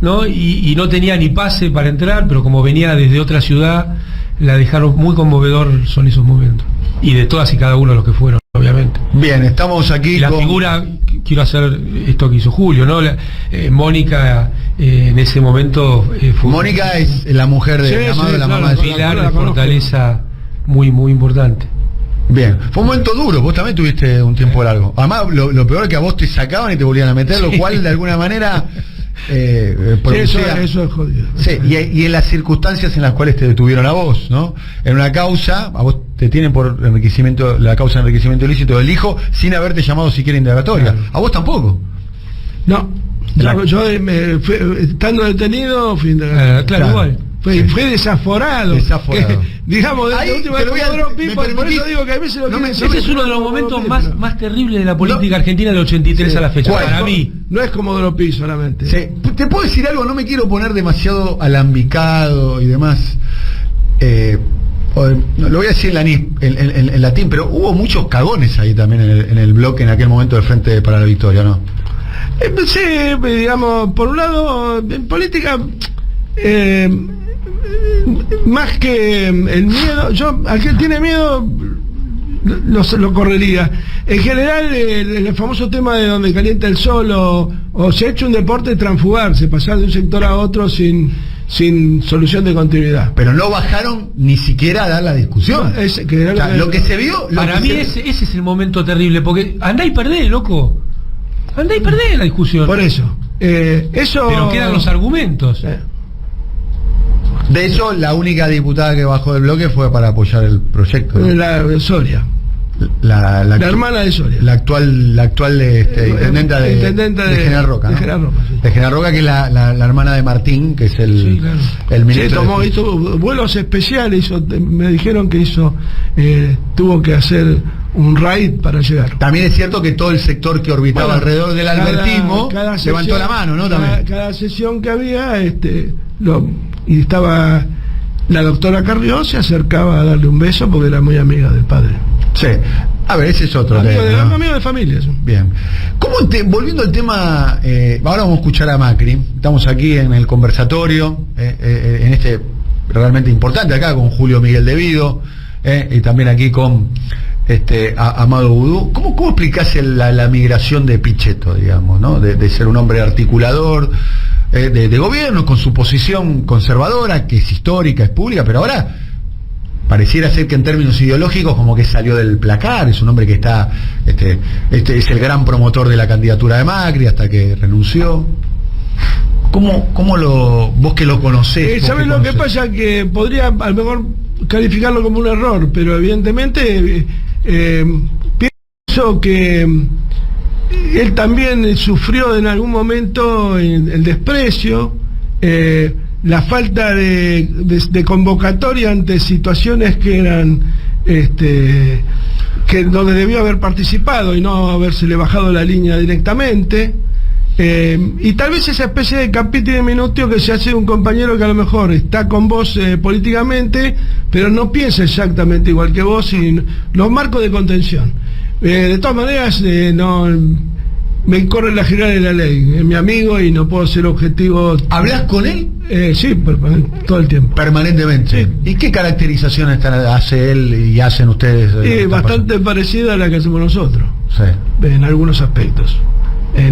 ¿no? Y no tenía ni pase para entrar, pero como venía desde otra ciudad, la dejaron muy conmovedor, son esos momentos. Y de todas y cada uno de los que fueron, obviamente. Bien, estamos aquí y la figura, quiero hacer esto que hizo Julio, ¿no? Mónica, en ese momento... Mónica es la mujer de la mamá de Pilar, de fortaleza muy, muy importante. Bien, fue un momento duro, vos también tuviste un tiempo largo. Además, lo peor es que a vos te sacaban y te volvían a meter, lo cual de alguna manera producía. Sí, eso es jodido. Sí, y en las circunstancias en las cuales te detuvieron a vos, ¿no? En una causa, a vos te tienen por enriquecimiento, la causa de enriquecimiento ilícito del hijo, sin haberte llamado siquiera indagatoria. Claro. A vos tampoco. No, yo estando detenido fui indagado. Claro, igual. Fue desaforado. Desaforado. digamos, Ahí, de última pero voy a- por eso digo que a veces lo no quieren me- saber Ese es uno de los como momentos Comodoro Pi, más terribles de la política argentina del 83 Sí. a la fecha. ¿Cuál? Para mí. No es Comodoro Pi solamente. Sí. ¿Te puedo decir algo? No me quiero poner demasiado alambicado y demás. Lo voy a decir en latín, pero hubo muchos cagones ahí también en el bloque en aquel momento del Frente para la Victoria, ¿no? Sí, digamos, por un lado, en política, más que el miedo, al que tiene miedo lo correría. En general, el famoso tema de donde calienta el sol o se ha hecho un deporte de transfugarse, pasar de un sector a otro sin solución de continuidad. Pero no bajaron ni siquiera a dar la discusión. Lo que se vio... Para mí ese es el momento terrible, porque andá y perdés, loco. Andá y perdés la discusión. Por eso. Eso. Pero quedan los argumentos. De hecho, la única diputada que bajó del bloque fue para apoyar el proyecto, ¿no? La Soria. La hermana de Soria. La actual intendenta de General Roca, ¿no? De General Roca, sí. De General Roca, que es la hermana de Martín, que es el ministro. Sí, hizo vuelos especiales, me dijeron que tuvo que hacer un raid para llegar. También es cierto que todo el sector que orbitaba alrededor del albertismo levantó la mano, ¿no? Cada sesión que había, y estaba la doctora Carrió, se acercaba a darle un beso porque era muy amiga del padre. Sí. A ver, ese es otro tema, ¿no? Amigo de familia. Eso. Bien. Volviendo al tema, ahora vamos a escuchar a Macri. Estamos aquí en el conversatorio, en este realmente importante acá con Julio Miguel Devido, y también aquí con Amado Vudú. ¿Cómo explicás la migración de Pichetto, digamos, ¿no? De ser un hombre articulador de gobierno, con su posición conservadora, que es histórica, es pública, pero ahora pareciera ser que en términos ideológicos como que salió del placar, es un hombre que está es el gran promotor de la candidatura de Macri hasta que renunció. ¿Cómo vos que lo conocés? ¿Sabés lo que pasa? Que podría a lo mejor calificarlo como un error, pero evidentemente pienso que él también sufrió en algún momento el desprecio, la falta de convocatoria ante situaciones que eran donde debió haber participado y no habérsele bajado la línea directamente, y tal vez esa especie de capítulo minutio que se hace de un compañero que a lo mejor está con vos políticamente, pero no piensa exactamente igual que vos, y los marcos de contención. De todas maneras, no me corre la general de la ley, es mi amigo y no puedo ser objetivo. ¿Hablas con él? Sí, todo el tiempo. Permanentemente. Sí. ¿Y qué caracterizaciones hace él y hacen ustedes? Bastante parecida a la que hacemos nosotros, sí, en algunos aspectos.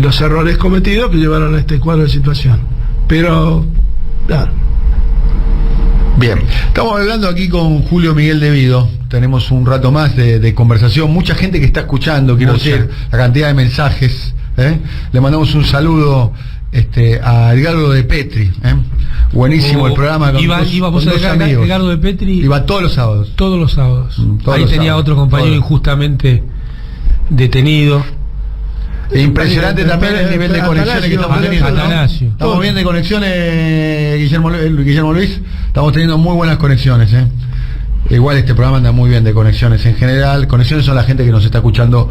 Los errores cometidos que llevaron a este cuadro de situación. Pero, claro. Bien, estamos hablando aquí con Julio Miguel Devido. Tenemos un rato más de conversación. Mucha gente que está escuchando, quiero decir, la cantidad de mensajes. Le mandamos un saludo a Edgardo de Petri. Buenísimo el programa con iba dos amigos. Edgardo de Petri. Iba todos los sábados. Todos los sábados. Todos ahí los tenía sábados. otro compañero injustamente detenido. Impresionante también el nivel de conexiones que estamos teniendo, ¿no? Atanasio. Estamos bien de conexiones, Guillermo Luis. Estamos teniendo muy buenas conexiones, Igual este programa anda muy bien de conexiones en general. Conexiones son la gente que nos está escuchando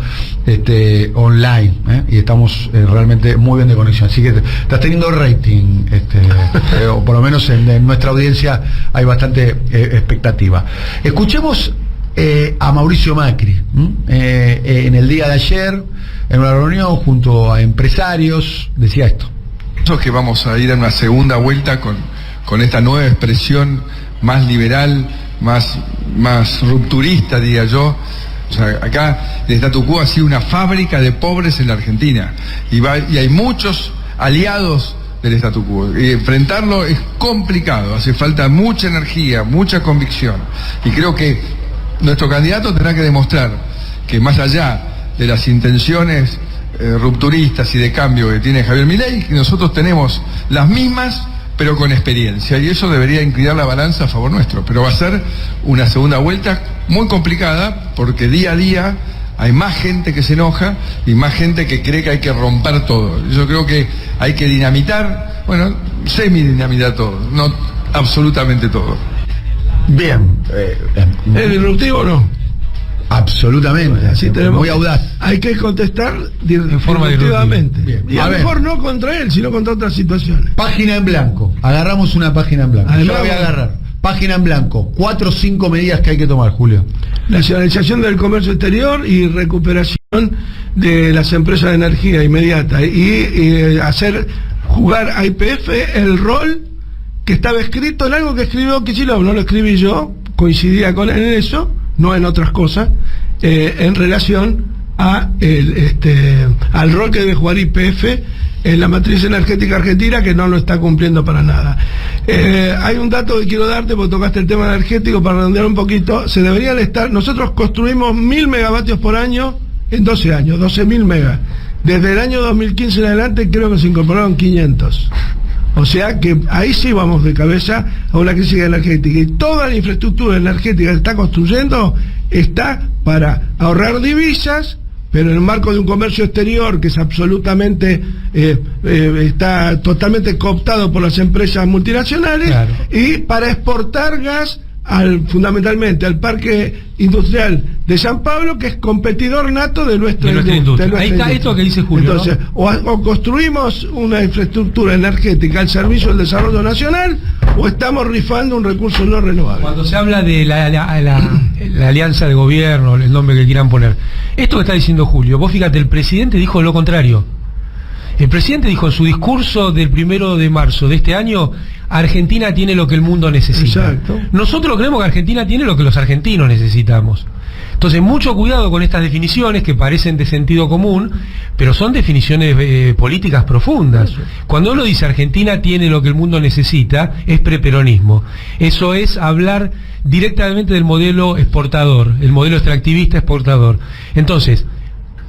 online, y estamos realmente muy bien de conexión. Así que estás teniendo rating, o por lo menos en nuestra audiencia hay bastante expectativa. Escuchemos a Mauricio Macri en el día de ayer, en una reunión junto a empresarios, decía esto. Que vamos a ir a una segunda vuelta con esta nueva expresión más liberal, más rupturista, diría yo. O sea, acá el statu quo ha sido una fábrica de pobres en la Argentina y hay muchos aliados del statu quo, y enfrentarlo es complicado, hace falta mucha energía, mucha convicción, y creo que nuestro candidato tendrá que demostrar que más allá de las intenciones rupturistas y de cambio que tiene Javier Milei, que nosotros tenemos las mismas, pero con experiencia, y eso debería inclinar la balanza a favor nuestro, pero va a ser una segunda vuelta muy complicada, porque día a día hay más gente que se enoja y más gente que cree que hay que romper todo. Yo creo que hay que dinamitar, bueno, semi-dinamitar todo, no absolutamente todo. Bien. ¿Es disruptivo o no? Absolutamente. Así tenemos, muy audaz. Hay que contestar en forma disruptivamente. Y a lo ver, mejor no contra él, sino contra otras situaciones. Página en blanco. Agarramos una página en blanco. Además, yo la voy a agarrar. Página en blanco. 4 o 5 medidas que hay que tomar, Julio. Nacionalización del comercio exterior y recuperación de las empresas de energía inmediata. Y hacer jugar a YPF el rol que estaba escrito en algo que escribió Kicillof. No lo escribí yo, coincidía con él en eso, no en otras cosas, en relación a al rol que debe jugar YPF en la matriz energética argentina, que no lo está cumpliendo para nada. Hay un dato que quiero darte, porque tocaste el tema energético, para redondear un poquito. Se deberían estar, nosotros construimos 1000 megavatios por año en 12 años, 12.000 megas. Desde el año 2015 en adelante creo que se incorporaron 500. O sea que ahí sí vamos de cabeza a una crisis energética, y toda la infraestructura energética que está construyendo está para ahorrar divisas, pero en el marco de un comercio exterior que es absolutamente está totalmente cooptado por las empresas multinacionales, claro, y para exportar gas fundamentalmente al parque industrial de San Pablo, que es competidor nato de nuestra industria. Ahí está esto que dice Julio. Entonces, ¿no? o construimos una infraestructura energética al servicio del desarrollo nacional, o estamos rifando un recurso no renovable. Cuando se habla de la alianza de gobierno, el nombre que quieran poner, esto que está diciendo Julio, vos fíjate, el presidente dijo lo contrario. El presidente dijo en su discurso del 1 de marzo de este año: Argentina tiene lo que el mundo necesita. Exacto. Nosotros creemos que Argentina tiene lo que los argentinos necesitamos. Entonces, mucho cuidado con estas definiciones que parecen de sentido común, pero son definiciones políticas profundas. Cuando uno dice Argentina tiene lo que el mundo necesita, es preperonismo. Eso es hablar directamente del modelo exportador, el modelo extractivista exportador. Entonces,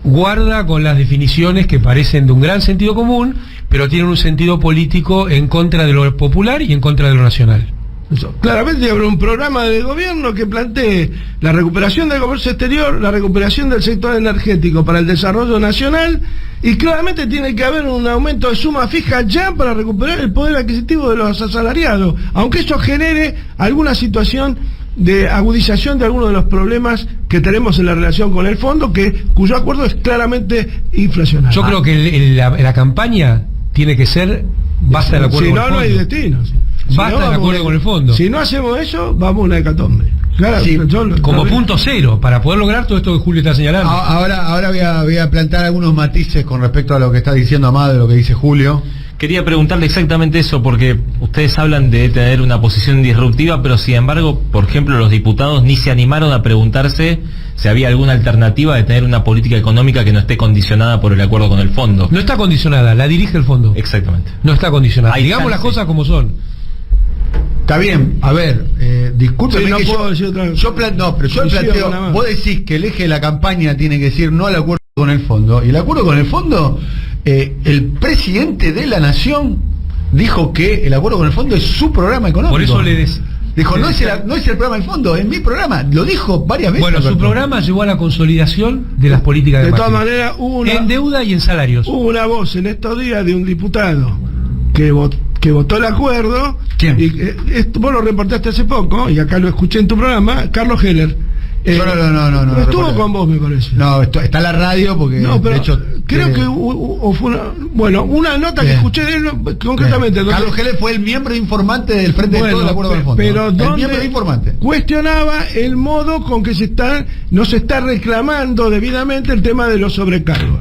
guarda con las definiciones que parecen de un gran sentido común, pero tienen un sentido político en contra de lo popular y en contra de lo nacional. Eso. Claramente habrá un programa de gobierno que plantee la recuperación del comercio exterior, la recuperación del sector energético para el desarrollo nacional, y claramente tiene que haber un aumento de suma fija ya para recuperar el poder adquisitivo de los asalariados, aunque eso genere alguna situación de agudización de algunos de los problemas que tenemos en la relación con el fondo, cuyo acuerdo es claramente inflacionario. Yo creo que la campaña tiene que ser basta del acuerdo con el fondo. Si no, no hay destino. Basta del acuerdo con el fondo. Si no hacemos eso, vamos a una hecatombe. Claro, sí, como punto cero, para poder lograr todo esto que Julio está señalando. Ahora voy a plantear algunos matices con respecto a lo que está diciendo Amado, lo que dice Julio. Quería preguntarle exactamente eso, porque ustedes hablan de tener una posición disruptiva, pero sin embargo, por ejemplo, los diputados ni se animaron a preguntarse si había alguna alternativa de tener una política económica que no esté condicionada por el acuerdo con el fondo. No está condicionada, la dirige el fondo. Exactamente. No está condicionada. Digamos las cosas como son. Está bien, a ver, discúlpeme, sí, no que puedo decir otra cosa. yo planteo, vos decís que el eje de la campaña tiene que decir no al acuerdo con el fondo, y el acuerdo con el fondo, el presidente de la nación dijo que el acuerdo con el fondo es su programa económico. Por eso dijo, no es el programa del fondo, es mi programa, lo dijo varias veces. Bueno, Alberto. Su programa llevó a la consolidación de las políticas de todas maneras, en deuda y en salarios. Hubo una voz en estos días de un diputado que votó el acuerdo. ¿Quién? Y vos lo reportaste hace poco, y acá lo escuché en tu programa, Carlos Heller. No. Estuvo con vos, me parece. No, está en la radio porque... No, pero de hecho, creo que fue una nota que escuché de él concretamente. Carlos Heller fue el miembro informante del Frente de Todo el Acuerdo del Fondo. Pero el miembro informante. Cuestionaba el modo con que no se está reclamando debidamente el tema de los sobrecargos.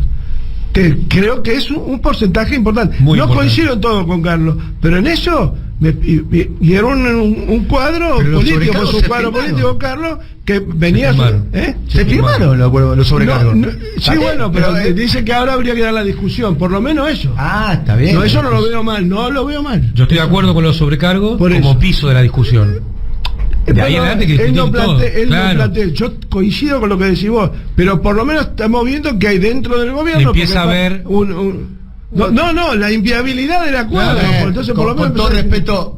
Creo que es un porcentaje importante. Muy no importante. Coincido en todo con Carlos, pero en eso y era un cuadro político, pues un cuadro político, Carlos, que venía se firmaron los sobrecargos. Sí, bueno, pero dice que ahora habría que dar la discusión, por lo menos eso. Está bien. No, eso no lo veo mal, Yo estoy de acuerdo con los sobrecargos como piso de la discusión. De ahí en adelante que él no todo. plantea, yo coincido con lo que decís vos, pero por lo menos estamos viendo que hay dentro del gobierno empieza a ver no, la inviabilidad de la cuadra. Entonces, por lo menos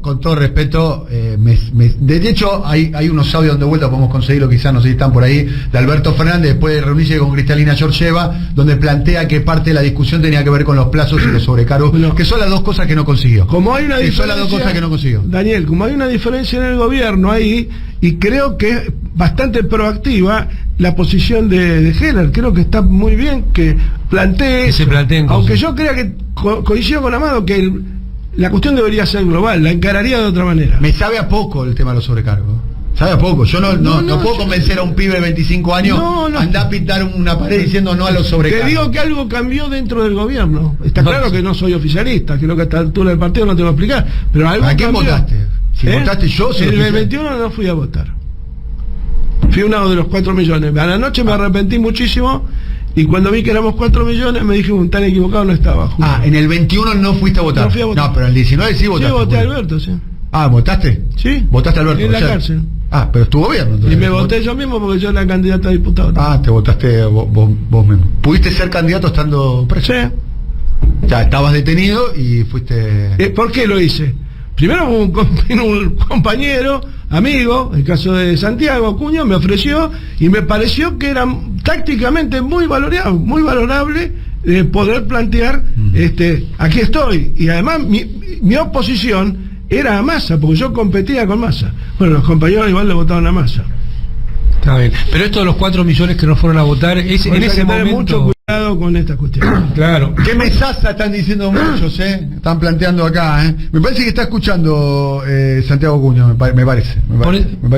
con todo respeto, de hecho hay unos audios donde vuelta podemos conseguirlo, quizás no sé si están por ahí, de Alberto Fernández después de reunirse con Cristalina Georgieva, donde plantea que parte de la discusión tenía que ver con los plazos y los sobrecargos, que son las dos cosas que no consiguió. Como hay una diferencia, son las dos cosas que no consiguió. Daniel, como hay una diferencia en el gobierno ahí, y creo que es bastante proactiva la posición de Heller, creo que está muy bien que plantee eso, aunque yo crea que coincido con Amado que la cuestión debería ser global, la encararía de otra manera. Me sabe a poco el tema de los sobrecargos. Sabe a poco. Yo no puedo convencer a un pibe de 25 años a andar a pintar una pared diciendo no a los sobrecargos. Te digo que algo cambió dentro del gobierno. Está claro que no soy oficialista, creo que a esta altura del partido no te lo voy a explicar, pero algo ¿a quién votaste? Si votaste yo, en el 21 no fui a votar. Fui uno de los 4 millones. A la noche me arrepentí muchísimo y cuando vi que éramos 4 millones me dije, tan equivocado no estaba. En el 21 no fuiste a votar. No fui a votar. No, pero en el 19 sí votaste. Sí, voté a Alberto, sí. ¿Votaste? Sí. ¿Votaste a Alberto? En la cárcel. Pero es tu gobierno. Entonces. Y me voté yo mismo porque yo era candidato a diputado. Te votaste vos mismo. ¿Pudiste ser candidato estando preso? Sí. Ya, estabas detenido y fuiste... ¿Por qué lo hice? Primero un compañero, amigo, el caso de Santiago Acuña, me ofreció y me pareció que era tácticamente muy valorable poder plantear, aquí estoy. Y además mi oposición era a Massa, porque yo competía con Massa. Bueno, los compañeros igual le votaron a Massa. Está bien. Pero esto de los 4 millones que no fueron a votar, en ese momento... mucho cuidado con esta cuestión. Claro. ¿Qué mesaza están diciendo muchos, Están planteando acá, Me parece que está escuchando Santiago Acuña, me parece.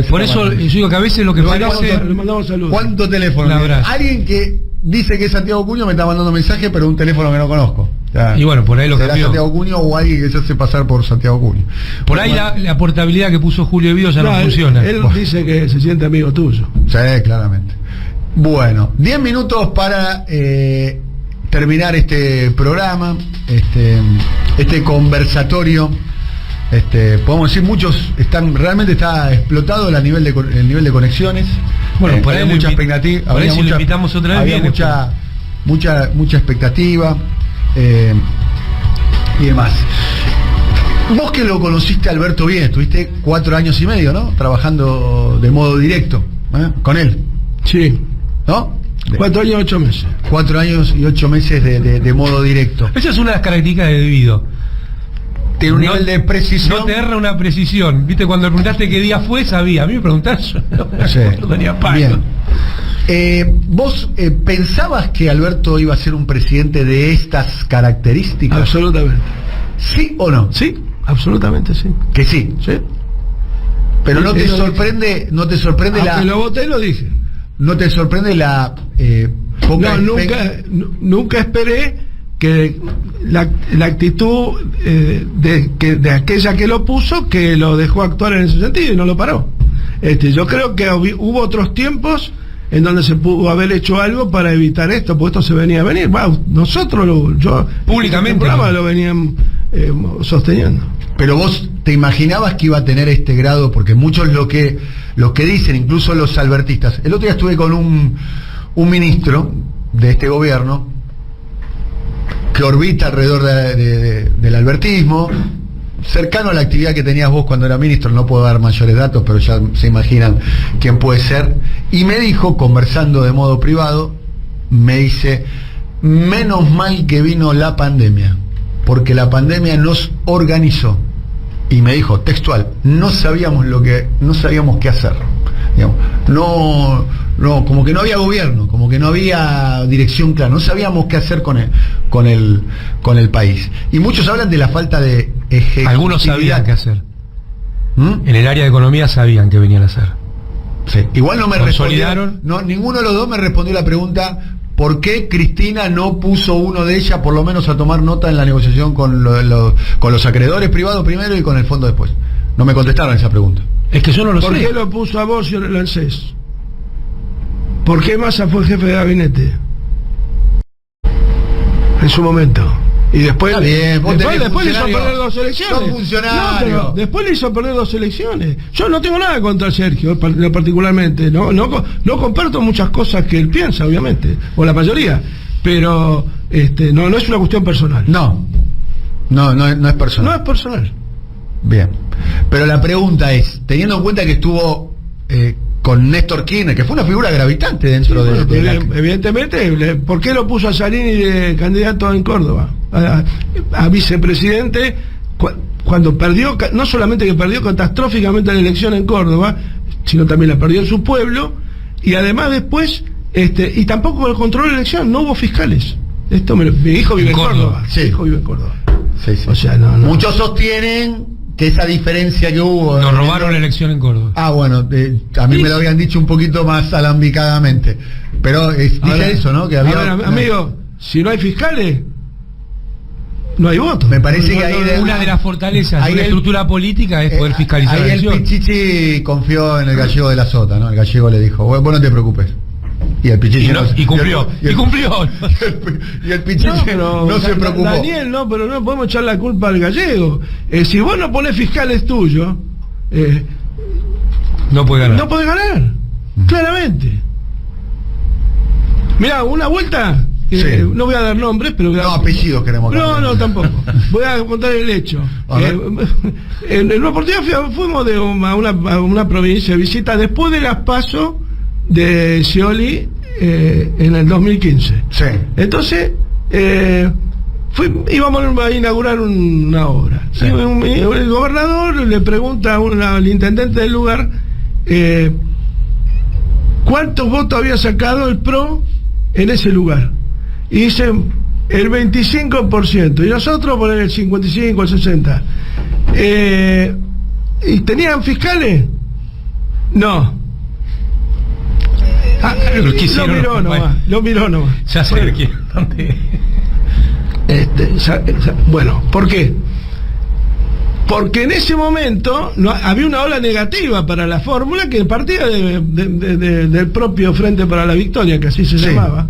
Por eso yo digo que a veces lo que parece... Le mandamos saludos. ¿Cuánto teléfono? Alguien que dice que es Santiago Acuña me está mandando mensaje, pero un teléfono que no conozco. Y bueno, por ahí lo cambió. Santiago Acuña o alguien que se hace pasar por Santiago Acuña. Por ahí la portabilidad que puso Julio Vido ya no funciona. Él dice que se siente amigo tuyo. Sí, claramente. Bueno, 10 minutos para terminar este programa, este conversatorio. Podemos decir, muchos realmente está explotado el nivel de conexiones. Bueno, por ahí ahí mucha expectativa. Por ahí si lo invitamos otra vez. Había mucha expectativa y demás. Vos que lo conociste a Alberto bien, estuviste 4 años y medio, ¿no? Trabajando de modo directo con él. Sí. ¿No? 4 años y 8 meses. 4 años y 8 meses de modo directo. Esa es una de las características de Vido. Tiene un nivel de precisión. No te erra una precisión. Viste, cuando le preguntaste qué día fue, sabía. A mí me preguntaste, no tenía pago. Bien. ¿Vos pensabas que Alberto iba a ser un presidente de estas características? Absolutamente. ¿Sí o no? Sí, absolutamente sí. Que sí. Sí. Pero no te sorprende, que lo voté y lo dije. ¿No te sorprende la poca nunca esperé que la actitud de aquella que lo puso, que lo dejó actuar en ese sentido y no lo paró. Yo creo que hubo otros tiempos en donde se pudo haber hecho algo para evitar esto, porque esto se venía a venir. Nosotros, públicamente, lo venían sosteniendo. Pero vos te imaginabas que iba a tener este grado, porque muchos lo que dicen, incluso los albertistas. El otro día estuve con un ministro de este gobierno que orbita alrededor del albertismo, cercano a la actividad que tenías vos cuando era ministro. No puedo dar mayores datos, pero ya se imaginan quién puede ser. Y me dijo, conversando de modo privado, me dice, menos mal que vino la pandemia, porque la pandemia nos organizó. Y me dijo, textual, no sabíamos qué hacer. Digamos, como que no había gobierno, como que no había dirección clara, no sabíamos qué hacer con el país. Y muchos hablan de la falta de ejecutividad. Algunos sabían qué hacer. En el área de economía sabían qué venían a hacer. Sí. Igual no me respondieron. Ninguno de los dos me respondió la pregunta, ¿por qué Cristina no puso uno de ellas, por lo menos, a tomar nota en la negociación con los acreedores privados primero y con el fondo después? No me contestaron esa pregunta. Es que yo no lo sé. ¿Por qué lo puso a vos y el ANSES? ¿Por qué Massa fue jefe de gabinete? En su momento. Y después, Está bien, vos tenés después le hizo funcionarios, perder 2 elecciones. son funcionarios. No, pero después le hizo perder 2 elecciones. Yo no tengo nada contra Sergio, particularmente. No comparto muchas cosas que él piensa, obviamente, o la mayoría. Pero no es una cuestión personal. No es personal. No es personal. Bien. Pero la pregunta es, teniendo en cuenta que estuvo con Néstor Kirchner, que fue una figura gravitante dentro de la... Evidentemente, ¿por qué lo puso a Zanini de candidato en Córdoba? A vicepresidente, cuando perdió, no solamente que perdió catastróficamente la elección en Córdoba, sino también la perdió en su pueblo, y además después, y tampoco controló la elección, no hubo fiscales. Mi hijo vive en Córdoba. Sí. Mi hijo vive en Córdoba. Sí. O sea, no. Muchos sostienen que esa diferencia que hubo... Nos robaron la elección en Córdoba. Bueno, a mí me lo habían dicho un poquito más alambicadamente. Pero dice eso, ¿no? Que había... amigo, si no hay fiscales, no hay votos. Me parece que ahí... Una de las fortalezas de una estructura política es poder fiscalizar la elección. Ahí el Pichichi confió en el gallego de la Sota, ¿no? El gallego le dijo, vos no te preocupes. Y el Pichichi y cumplió. Y el Pichichi no se preocupó. Daniel, pero no podemos echar la culpa al gallego. Si vos no ponés fiscales tuyos, no puede ganar. No podés ganar, claramente. Mirá, una vuelta, no voy a dar nombres, pero... No, apellidos queremos cambiar. No, tampoco. Voy a contar el hecho. En una oportunidad fuimos a una provincia de visita después de las PASO de Scioli en el 2015. Sí. Entonces íbamos a inaugurar una obra. Sí. El gobernador le pregunta al intendente del lugar cuántos votos había sacado el PRO en ese lugar, y dice el 25%, y nosotros poner el 55, el 60. ¿Y tenían fiscales? No. Lo miró nomás. Ya sé quién. Bueno, ¿por qué? Porque en ese momento había una ola negativa para la fórmula que partía del propio Frente para la Victoria, que así se llamaba,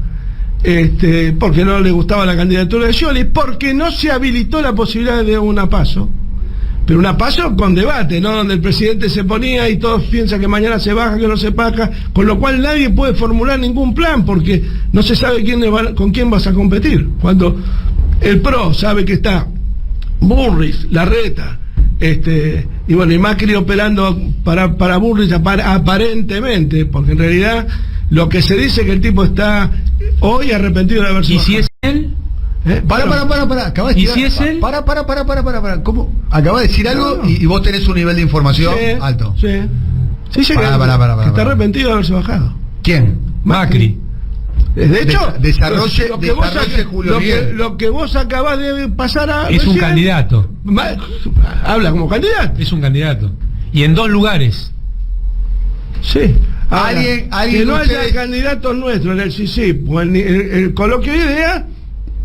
porque no le gustaba la candidatura de Scioli, porque no se habilitó la posibilidad de una PASO. Pero una PASO con debate, ¿no? Donde el presidente se ponía y todos piensan que mañana se baja, que no se baja, con lo cual nadie puede formular ningún plan porque no se sabe con quién vas a competir. Cuando el PRO sabe que está Bullrich, Larreta, y bueno, y Macri operando para Bullrich aparentemente, porque en realidad lo que se dice es que el tipo está hoy arrepentido de haberse bajado. ¿Y si es él? Para. Acabas de decir, ¿y si es él? Para. ¿Cómo? Acabas de decir algo y vos tenés un nivel de información alto. Sí. Sí, que está arrepentido de haberse bajado. ¿Quién? Macri. De hecho, desarrolle Julio Miguel. Lo que vos acabás de pasar a... Es un candidato. Habla como candidato. Es un candidato. Y en 2 lugares. Sí. Ahora, alguien que no haya candidatos nuestros en el CICIP o en el coloquio de ideas,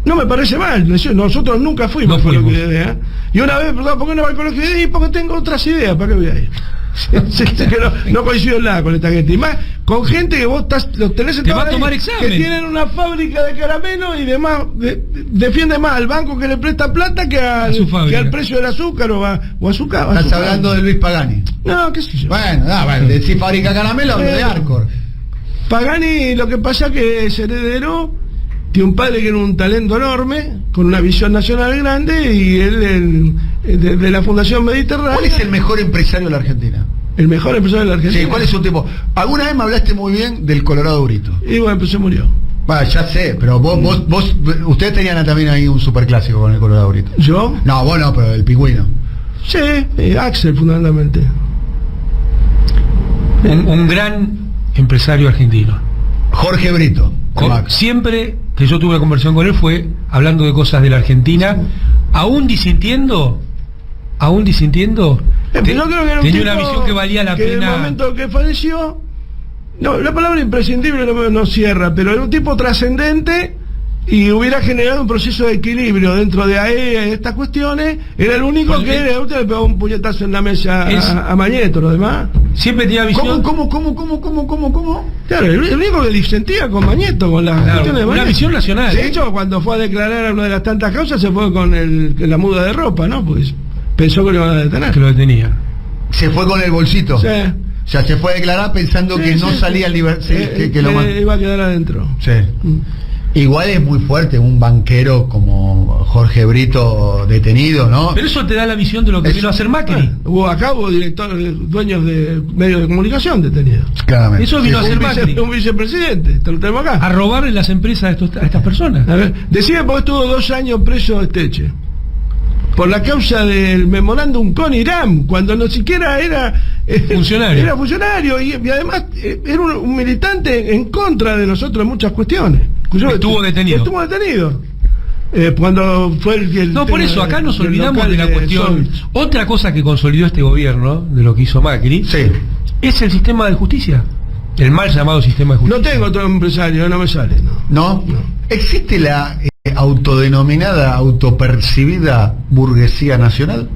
no me parece mal. Nosotros nunca fuimos al coloquio de ideas. Y una vez, ¿por qué no va al coloquio de ideas? Porque tengo otras ideas. ¿Para qué voy a ir? que no coincido en nada con esta gente, y más con gente que vos los tenés sentados ahí, que tienen una fábrica de caramelos y demás, defiende más al banco que le presta plata que al precio del azúcar o a su cava. Estás hablando de Luis Pagani. No, qué sé yo. Bueno, si fabrica caramelos, hablo de Arcor. Pagani, lo que pasa es que es heredero, tiene un padre que era un talento enorme, con una visión nacional grande, y él de la Fundación Mediterránea. ¿Cuál es el mejor empresario de la Argentina? El mejor empresario de la Argentina. Sí, ¿cuál es su tipo? Alguna vez me hablaste muy bien del Colorado Brito. Y bueno, pues se murió. Ya sé, pero ustedes tenían también ahí un superclásico con el Colorado Brito. ¿Yo? No, vos no, pero el Pingüino. Sí, Axel fundamentalmente. Un gran empresario argentino. Jorge Brito. Siempre que yo tuve una conversación con él fue hablando de cosas de la Argentina, aún disintiendo. Yo creo que era tenía una visión que valía la pena. En el momento que falleció, no, la palabra imprescindible no cierra, pero era un tipo trascendente y hubiera generado un proceso de equilibrio dentro de AEA y estas cuestiones. Era el único Porque que usted le pegó un puñetazo en la mesa a Mañeto, los demás. Siempre tenía visión. ¿Cómo? Claro, el único que disentía con Mañeto, con las cuestiones de una Mañeto. visión nacional. De hecho, cuando fue a declarar a una de las tantas causas, se fue con la muda de ropa, ¿no? Pues pensó que lo iban a detener. Que lo detenía. Se fue con el bolsito. Sí. O sea, se fue a declarar pensando que no salía el que lo iba a quedar adentro. Sí. Igual es muy fuerte un banquero como Jorge Brito detenido, ¿no? Pero eso te da la visión de lo que vino a hacer Macri. Hubo directores, dueños de medios de comunicación detenidos. Claramente. Eso vino a hacer Macri. Un vicepresidente, te lo tenemos acá. A robarle las empresas a estas personas. A ver, decime porque estuvo 2 años preso Esteche. Por la causa del memorándum con Irán, cuando no siquiera era funcionario. Era funcionario y además era un militante en contra de nosotros en muchas cuestiones. Estuvo detenido. Cuando fue el no, por eso, acá nos olvidamos de la cuestión. Otra cosa que consolidó este gobierno, de lo que hizo Macri, es el sistema de justicia. El mal llamado sistema de justicia. No tengo otro empresario, no me sale. ¿No? ¿Existe la autodenominada, autopercibida burguesía nacional?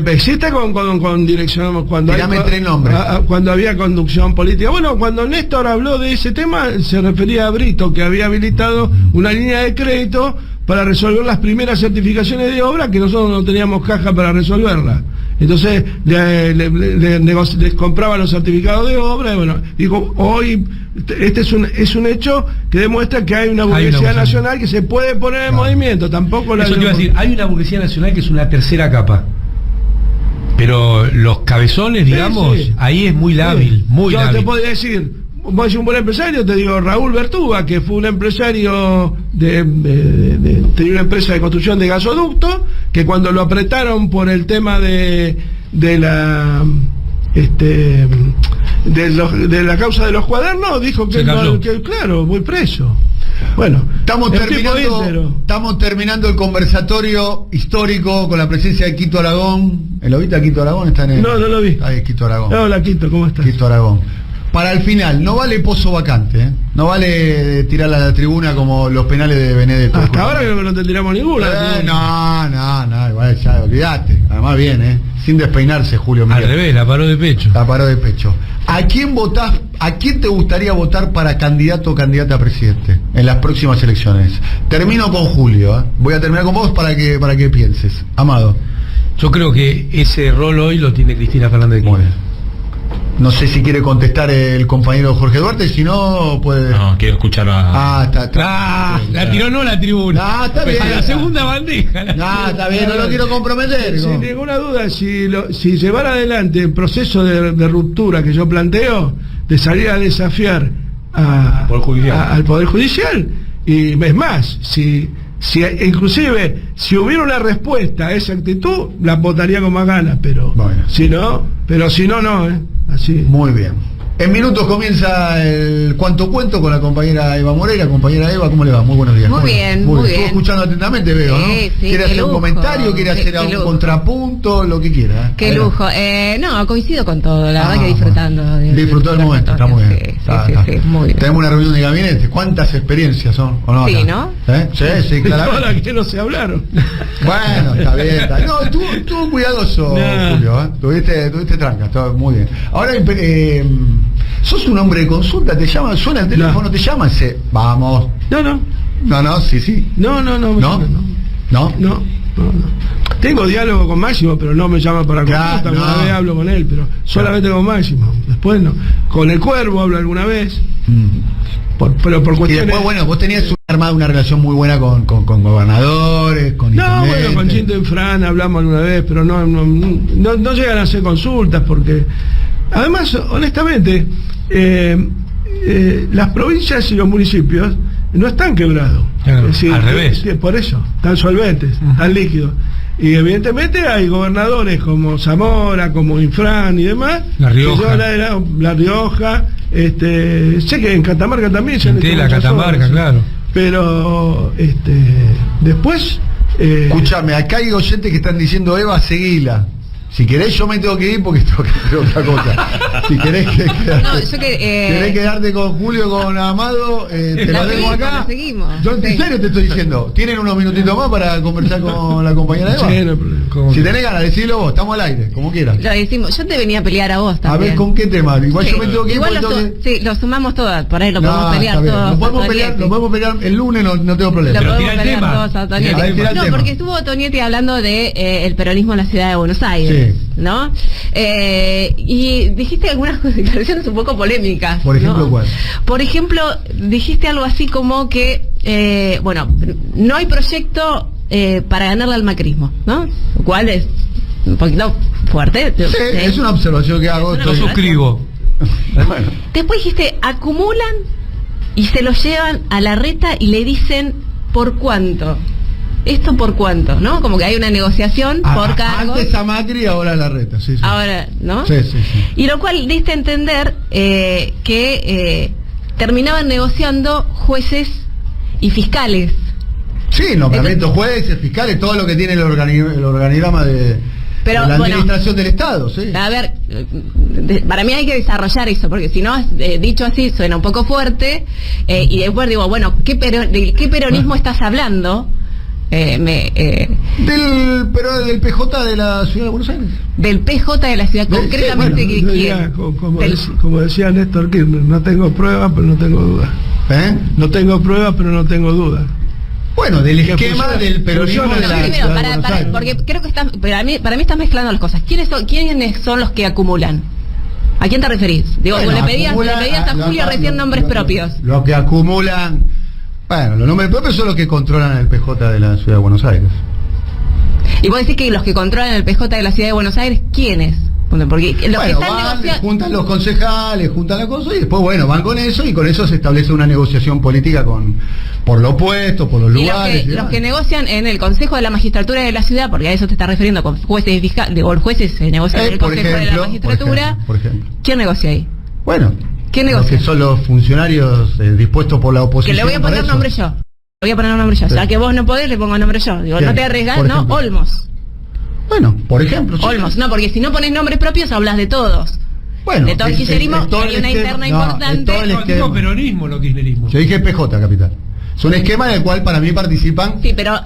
Existe con dirección cuando Tirame 3 nombres. Cuando había conducción política. Bueno, cuando Néstor habló de ese tema se refería a Brito, que había habilitado una línea de crédito para resolver las primeras certificaciones de obra, que nosotros no teníamos caja para resolverlas. Entonces les compraba los certificados de obra y bueno, digo, hoy este es un hecho que demuestra que hay una burguesía nacional que se puede poner en movimiento. Tampoco la... Eso te iba a decir, hay una burguesía nacional que es una tercera capa. Pero los cabezones, digamos, ahí es muy lábil, muy lábil. Yo te podría decir, vos sos un buen empresario, te digo Raúl Bertuga, que fue un empresario tenía una empresa de construcción de gasoductos, que cuando lo apretaron por el tema de la causa de los cuadernos, dijo que claro, muy preso. Bueno, estamos terminando el conversatorio histórico con la presencia de Quito Aragón. ¿Lo viste a Quito Aragón? Está en no lo vi. Ahí, Quito Aragón. Hola Quito, ¿cómo estás? Quito Aragón. Para el final, no vale pozo vacante, ¿eh? No vale tirar a la tribuna como los penales de Benedetto. Hasta ahora creo que no te tiramos ninguna. No, igual ya olvidaste. Además bien, sin despeinarse Julio Miguel. Al revés, la paró de pecho. ¿A quién votás? ¿A quién te gustaría votar para candidato o candidata a presidente en las próximas elecciones? Termino con Julio, voy a terminar con vos para que pienses. Amado. Yo creo que ese rol hoy lo tiene Cristina Fernández de Kirchner. No sé si quiere contestar el compañero Jorge Duarte, si no, puede... No, quiero escucharlo a... la tiró no la tribuna. Está bien. A la segunda bandeja. Está bien, no lo quiero comprometer. Sin ninguna duda, si llevar adelante el proceso de ruptura que yo planteo, de salir a desafiar al Poder Judicial, y es más, inclusive si hubiera una respuesta a esa actitud, la votaría con más ganas, pero bueno. si no, no, así. Muy bien. En minutos comienza el Cuánto Cuento con la compañera Eva Moreira. Compañera Eva, ¿cómo le va? Muy buenos días. Muy bien. Estuvo escuchando atentamente, veo, ¿no? ¿Quiere hacer un comentario? ¿Quiere hacer algún contrapunto? Lo que quiera. Qué lujo. No, coincido con todo. La verdad que disfrutando. Disfrutó el momento, está muy bien. Sí, muy bien. Tenemos una reunión de gabinete. ¿Cuántas experiencias son? ¿O no? Sí, ¿no? Sí, claro. Ahora que no se hablaron. Bueno, está bien. No, estuvo cuidadoso, Julio. Tuviste tranca, está muy bien. Ahora, sos un hombre de consulta, te llama, suena el teléfono, te llama, dice, vamos. No, sí. No. Tengo diálogo con Máximo, pero no me llama para consulta. Alguna vez hablo con él, pero solamente con Máximo. Después no. Con el Cuervo hablo alguna vez. Pero por cuestiones... Y después, bueno, vos tenías armado una relación muy buena con gobernadores, con con Chinto y Fran hablamos alguna vez, pero no llegan a hacer consultas porque... Además, honestamente, las provincias y los municipios no están quebrados. Claro, al revés. Por eso, están solventes, están líquidos. Y evidentemente hay gobernadores como Zamora, como Infran y demás. La Rioja. La Rioja. Sé que en Catamarca también se han hecho la Catamarca, obras, claro. Pero después... Escuchame, acá hay oyentes que están diciendo, Eva, seguila. Si querés, yo me tengo que ir porque tengo que hacer otra cosa. Si querés querés quedarte con Julio, con Amado, te lo dejo acá. Yo en serio te estoy diciendo, tienen unos minutitos más para conversar con la compañera Eva. Sí, no, si tenés ganas, decilo vos, estamos al aire, como quieras. Lo decimos, yo te venía a pelear a vos también. A ver, ¿con qué tema? Igual yo me tengo que ir. Igual lo sumamos todas, por ahí lo podemos pelear todos. Lo podemos pelear el lunes, no tengo problema. Lo podemos pelear todos a Tonietti. No, porque estuvo Tonietti hablando de el peronismo en la ciudad de Buenos Aires, ¿no? Y dijiste algunas declaraciones un poco polémicas. Por ejemplo, ¿no? ¿cuál? Por ejemplo, dijiste algo así como que, no hay proyecto para ganarle al macrismo, ¿no? Lo cual es un poquito fuerte. Sí, es una observación que hago. Lo suscribo. Bueno. Después dijiste, acumulan y se lo llevan a Larreta y le dicen ¿por cuánto? ¿Esto por cuánto? ¿No? Como que hay una negociación por cargos. Antes a Macri y ahora a Larreta, sí. Ahora, ¿no? Sí. Y lo cual diste a entender que terminaban negociando jueces y fiscales. Sí, nombramientos jueces, fiscales, todo lo que tiene el organigrama de la administración del Estado, sí. A ver, para mí hay que desarrollar eso, porque si no, dicho así, suena un poco fuerte, y después digo, bueno, ¿de qué peronismo estás hablando? Del PJ de la Ciudad de Buenos Aires. Del PJ de la ciudad, concretamente, ¿quién? Como decía Néstor Kirchner, no tengo pruebas, pero no tengo dudas. No tengo pruebas, pero no tengo dudas. Bueno, del esquema del peronismo de la ciudad de Buenos Aires. Porque creo que para mí estás mezclando las cosas. ¿Quiénes son los que acumulan? ¿A quién te referís? Digo, le pedías a Julio recién nombres propios. Los que acumulan, bueno, los nombres propios son los que controlan el PJ de la Ciudad de Buenos Aires. Y vos decís que los que controlan el PJ de la Ciudad de Buenos Aires, ¿quiénes? Porque los que están juntan los concejales, juntan la cosa y después, van con eso y con eso se establece una negociación política por los puestos, por los lugares. Los que negocian en el Consejo de la Magistratura de la ciudad, porque a eso te está refiriendo con jueces y fiscales, o jueces se negocian en el Consejo de la Magistratura. Por ejemplo. ¿Quién negocia ahí? Bueno, ¿quién negocia? Que son los funcionarios dispuestos por la oposición. Que le voy a poner nombre yo. Sí. O sea, que vos no podés, le pongo nombre yo. Digo, no te arriesgás, ¿no? Olmos. Bueno, por ejemplo. Olmos, no, porque si no pones nombres propios hablas de todos. Bueno, de todo el kirchnerismo hay una interna importante. No digo peronismo, no kirchnerismo. Yo dije PJ, capital. Es un esquema en el cual para mí participan,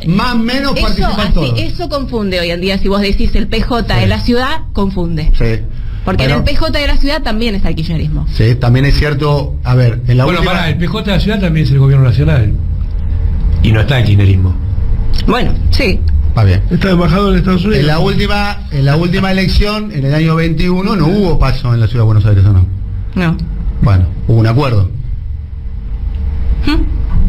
más o menos participan todos. Eso confunde hoy en día, si vos decís el PJ de la ciudad, confunde. Sí. Porque en el PJ de la ciudad también está el kirchnerismo. Sí, también es cierto, a ver, en la última... el PJ de la ciudad también es el gobierno nacional. Y no está el kirchnerismo. Bueno, sí. Va bien. Está embajador en Estados Unidos. En la última elección, en el año 21, no hubo paso en la Ciudad de Buenos Aires, ¿o no? No. Bueno, hubo un acuerdo.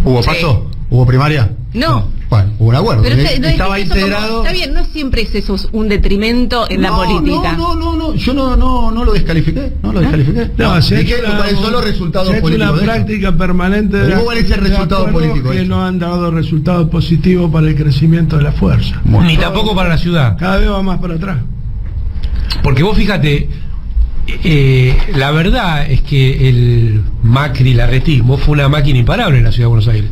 ¿Hubo paso? ¿Hubo primaria? No. Bueno, hubo un acuerdo. Pero estaba integrado. Está bien, no siempre es eso un detrimento en la política. No, yo no lo descalifiqué. No lo descalifiqué. Dije cuáles son los resultados políticos. Es una práctica permanente de ¿cuál es el resultado político? Que no han dado resultados positivos para el crecimiento de la fuerza. Ni tampoco para la ciudad. Cada vez va más para atrás. Porque vos fíjate, la verdad es que el Macri-larretismo fue una máquina imparable en la ciudad de Buenos Aires.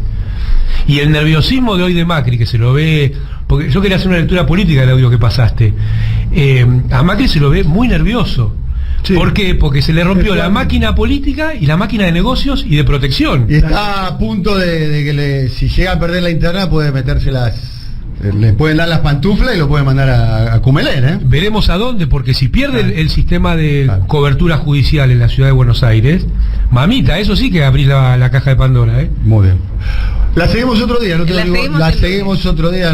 Y el nerviosismo de hoy de Macri, que se lo ve, porque yo quería hacer una lectura política del audio que pasaste, a Macri se lo ve muy nervioso. Sí. ¿Por qué? Porque se le rompió la máquina política y la máquina de negocios y de protección. Y está a punto de que si llega a perder la interna puede meterse le pueden dar las pantuflas y lo pueden mandar a Cumelén, Veremos a dónde, porque si pierde el sistema de cobertura judicial en la ciudad de Buenos Aires, mamita, eso sí que abrís la caja de Pandora, Muy bien. La seguimos otro día, no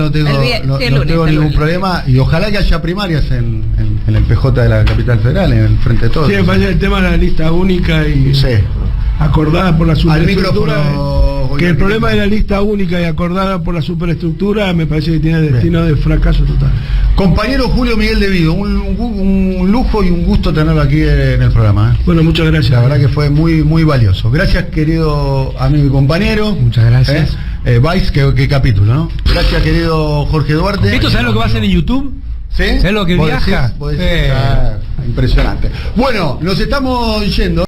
tengo ningún problema, y ojalá que haya primarias en el PJ de la capital federal, en el frente de todos. Sí, me parece el tema de la lista única y acordada por la superestructura. Que el problema de la lista única y acordada por la superestructura me parece que tiene destino de fracaso total. Compañero Julio Miguel De Vido, un lujo y un gusto tenerlo aquí en el programa. Bueno, muchas gracias. La verdad que fue muy, muy valioso. Gracias, querido amigo y compañero. Muchas gracias. Vais, qué capítulo, ¿no? Gracias, querido Jorge Duarte. ¿Esto sabes lo que va a hacer en YouTube? ¿Sí? ¿Sabes lo que viaja? Impresionante. Bueno, nos estamos yendo.